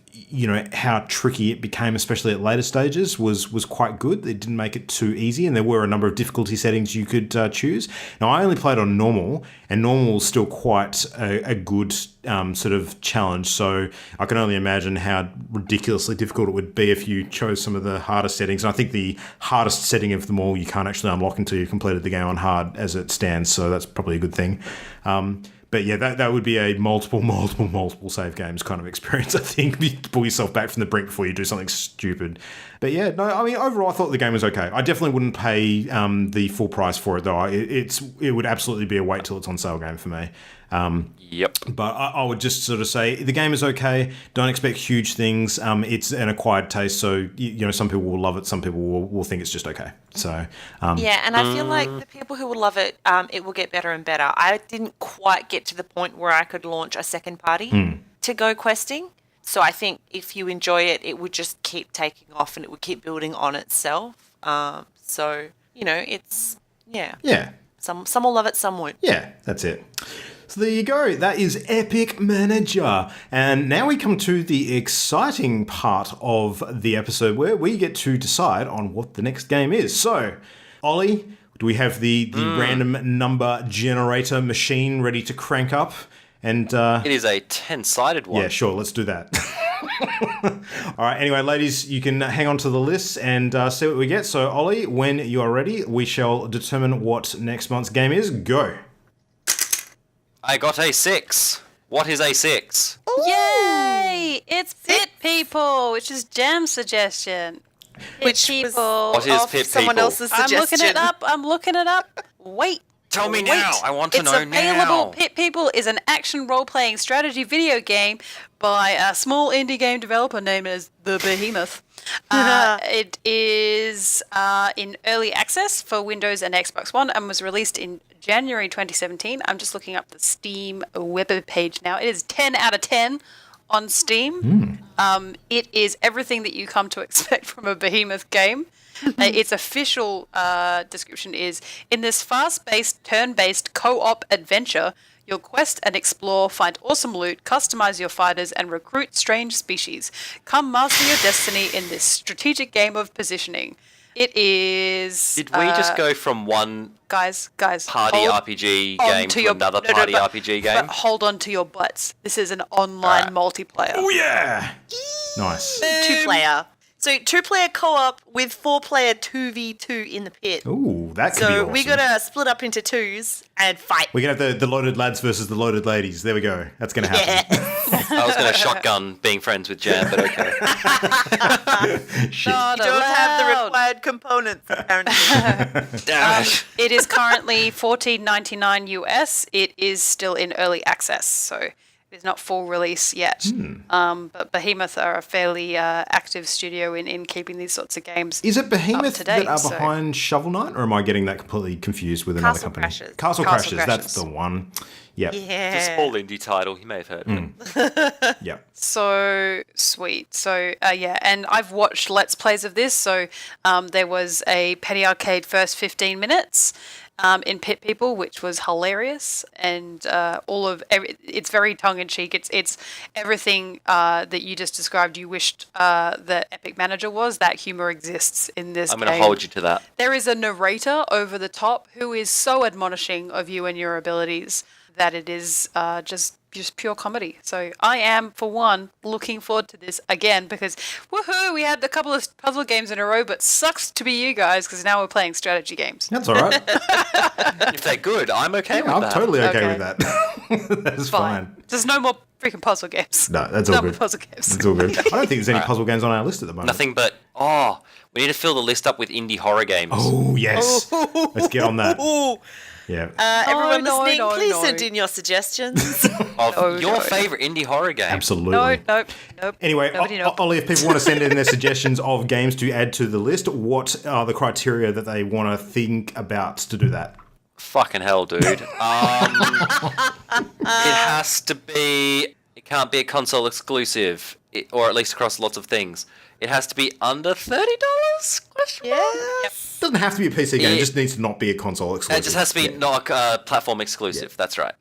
how tricky it became, especially at later stages, was quite good. It didn't make it too easy, and there were a number of difficulty settings you could choose. Now, I only played on normal, and normal was still quite a good sort of challenge, so I can only imagine how ridiculously difficult it would be if you chose some of the harder settings. And I think the hardest setting of them all you can't actually unlock until you've completed the game on hard as it stands, so that's probably a good thing. But yeah, that would be a multiple save games kind of experience, I think. You pull yourself back from the brink before you do something stupid. But yeah, no, overall I thought the game was okay. I definitely wouldn't pay the full price for it, though. It would absolutely be a wait till it's on sale game for me. Yep. But I would just sort of say the game is okay. Don't expect huge things. It's an acquired taste, so some people will love it, some people will think it's just okay. So yeah, and I feel like the people who will love it, it will get better and better. I didn't quite get to the point where I could launch a second party to go questing. So I think if you enjoy it, it would just keep taking off and it would keep building on itself. So it's yeah. Some will love it, some won't. Yeah, that's it. So there you go. That is Epic Manager. And now we come to the exciting part of the episode where we get to decide on what the next game is. So, Ollie, do we have the random number generator machine ready to crank up? And it is a 10-sided one. Yeah, sure. Let's do that. All right. Anyway, ladies, you can hang on to the list and see what we get. So, Ollie, when you are ready, we shall determine what next month's game is. Go. I got a 6. What is a 6? Yay! It's Pit People, which is Jam's suggestion. Which People. What is off Pit someone People? else's I'm suggestion. looking it up. Wait. Tell me Wait. now. I want to know now. It's available. Pit People is an action role-playing strategy video game by a small indie game developer named as The Behemoth. It is in early access for Windows and Xbox One and was released in January 2017. I'm just looking up the Steam web page now. It is 10 out of 10 on Steam. It is everything that you come to expect from a Behemoth game. Its official description is, in this fast-paced, turn-based co-op adventure, you'll quest and explore, find awesome loot, customize your fighters, and recruit strange species. Come master your destiny in this strategic game of positioning. It is... Did we just go from one Guys, party hold RPG on game to another party but- RPG game? But hold on to your butts. This is an online multiplayer. Oh, yeah. Nice. 2-player. So 2-player co-op with 4-player 2v2 in the pit. Ooh, that could be So awesome. we gotta split up into twos and fight. We can have the loaded lads versus the loaded ladies. There we go. That's going to happen. Yeah. I was going to shotgun being friends with Jam, but okay. Shit. Not You don't have the allowed. required components, apparently. Damn it. It is currently $14.99 US. It is still in early access, so it is not full release yet. But Behemoth are a fairly active studio in keeping these sorts of games. Is it Behemoth to date, that are so- behind Shovel Knight, or am I getting that completely confused with another Castle company? Crashers. Castle Castle Crashers, that's Crashers. the one. Yep. It's a Yeah. small indie title. You may have heard of it. Yep. So sweet. So yeah, and I've watched Let's Plays of this. So there was a Penny Arcade first 15 minutes in Pit People, which was hilarious, and it's very tongue in cheek. It's everything that you just described. You wished that Epic Manager was. That humor exists in this. I'm going to game. hold you to that. There is a narrator over the top who is so admonishing of you and your abilities that it is just pure comedy. So I am, for one, looking forward to this again because, woohoo, we had a couple of puzzle games in a row, but sucks to be you guys because now we're playing strategy games. That's all right. If they're good, I'm okay with I'm that. totally okay Okay. with that. That's fine. There's no more freaking puzzle games. No, that's all No more good. puzzle games. It's all good. I don't think there's any puzzle games on our list at the moment. Nothing but, we need to fill the list up with indie horror games. Oh, yes. Let's get on that. Ooh. Yeah. Everyone no, listening, no, please no. send in your suggestions. Of your no. favourite indie horror game. Absolutely. Nope. Anyway, Nobody knows. Ollie, if people want to send in their suggestions of games to add to the list, what are the criteria that they want to think about to do that? Fucking hell, dude. It has to be... It can't be a console exclusive, or at least across lots of things. It has to be under $30? Question mark? Yes. It doesn't have to be a PC game. It Yeah. just needs to not be a console exclusive. It just has to be not platform exclusive. Yeah. That's right.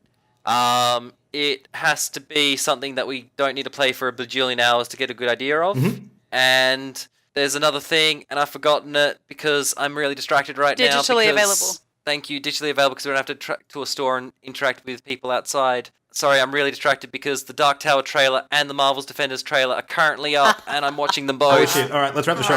It has to be something that we don't need to play for a bajillion hours to get a good idea of. Mm-hmm. And there's another thing, and I've forgotten it because I'm really distracted right now. Digitally because- available. Thank you. Digitally available because we don't have to track to a store and interact with people outside. Sorry, I'm really distracted because the Dark Tower trailer and the Marvel's Defenders trailer are currently up, and I'm watching them Oh, both. shit. All right, let's wrap the show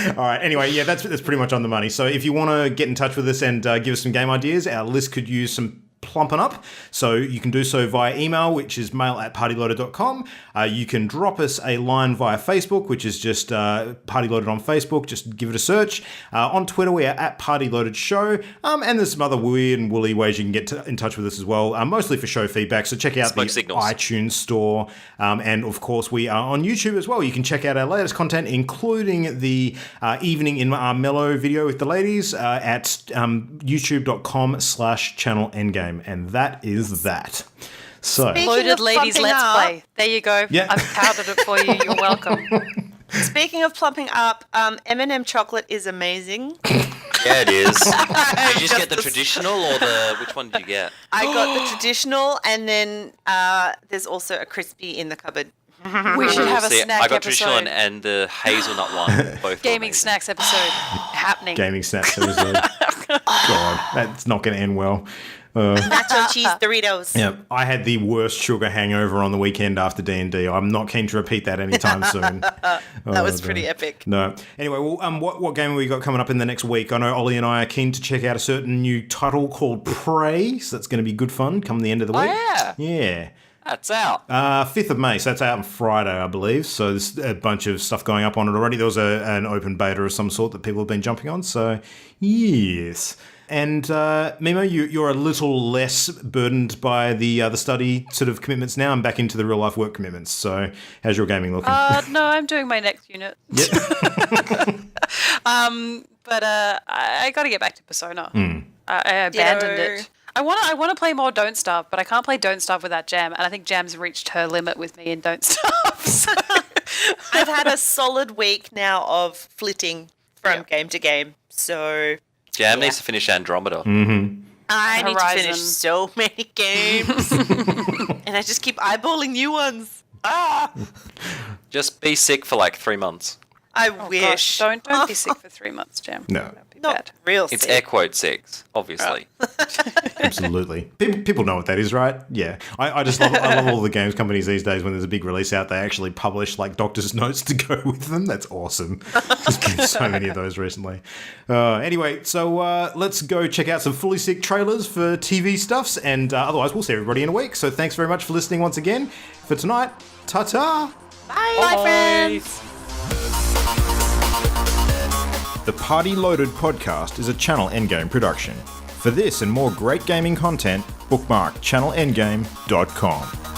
up. All right, anyway, yeah, that's pretty much on the money. So if you want to get in touch with us and give us some game ideas, our list could use some plumping up. So you can do so via email, which is mail@partyloader.com. You can drop us a line via Facebook, which is just Partyloaded on Facebook. Just give it a search. On Twitter, we are at Partyloaded Show. And there's some other weird and woolly ways you can get in touch with us as well, mostly for show feedback. So check out the iTunes store. And of course, we are on YouTube as well. You can check out our latest content, including the Evening in Armello video with the ladies at youtube.com/channelendgame. And that is that. So, Loaded Ladies Let's Play. There you go. Yeah. I've powdered it for you. You're welcome. Speaking of plumping up, M&M chocolate is amazing. Yeah, it is. Did you just get the traditional or which one did you get? I got the traditional, and then there's also a crispy in the cupboard. We should have a See, snack I got episode. traditional and the hazelnut one. Both Gaming snacks episode happening. gaming snacks episode. God, that's not going to end well. Nacho cheese Doritos. Yeah, I had the worst sugar hangover on the weekend after D&D. I'm not keen to repeat that anytime soon. That was pretty epic. No. Anyway, well, what game have we got coming up in the next week? I know Ollie and I are keen to check out a certain new title called Prey, so that's going to be good fun come the end of the week. Oh, yeah. Yeah. That's out. 5th of May, so that's out on Friday, I believe. So there's a bunch of stuff going up on it already. There was an open beta of some sort that people have been jumping on, so yes. And Mimo, you're a little less burdened by the study sort of commitments now and back into the real life work commitments. So how's your gaming looking? No, I'm doing my next unit. Yep. But I got to get back to Persona. I abandoned it. I want to play more Don't Starve, but I can't play Don't Starve without Jam, and I think Jam's reached her limit with me in Don't Starve. So. I've had a solid week now of flitting from game to game, so... Jam needs to finish Andromeda. I need to Horizon. finish so many games. And I just keep eyeballing new ones. Just be sick for like 3 months. I Gosh, wish. don't be sick for 3 months, Jam. No. That'd be Not bad. real It's sick. air quote 6, obviously. Absolutely. People know what that is, right? Yeah. I just love all the games companies these days when there's a big release out, they actually publish like doctor's notes to go with them. That's awesome. There's been so many of those recently. Anyway, so let's go check out some fully sick trailers for TV stuffs, and otherwise we'll see everybody in a week. So thanks very much for listening once again. For tonight, ta-ta! Bye, friends. The Party Loaded podcast is a Channel Endgame production. For this and more great gaming content, bookmark channelendgame.com.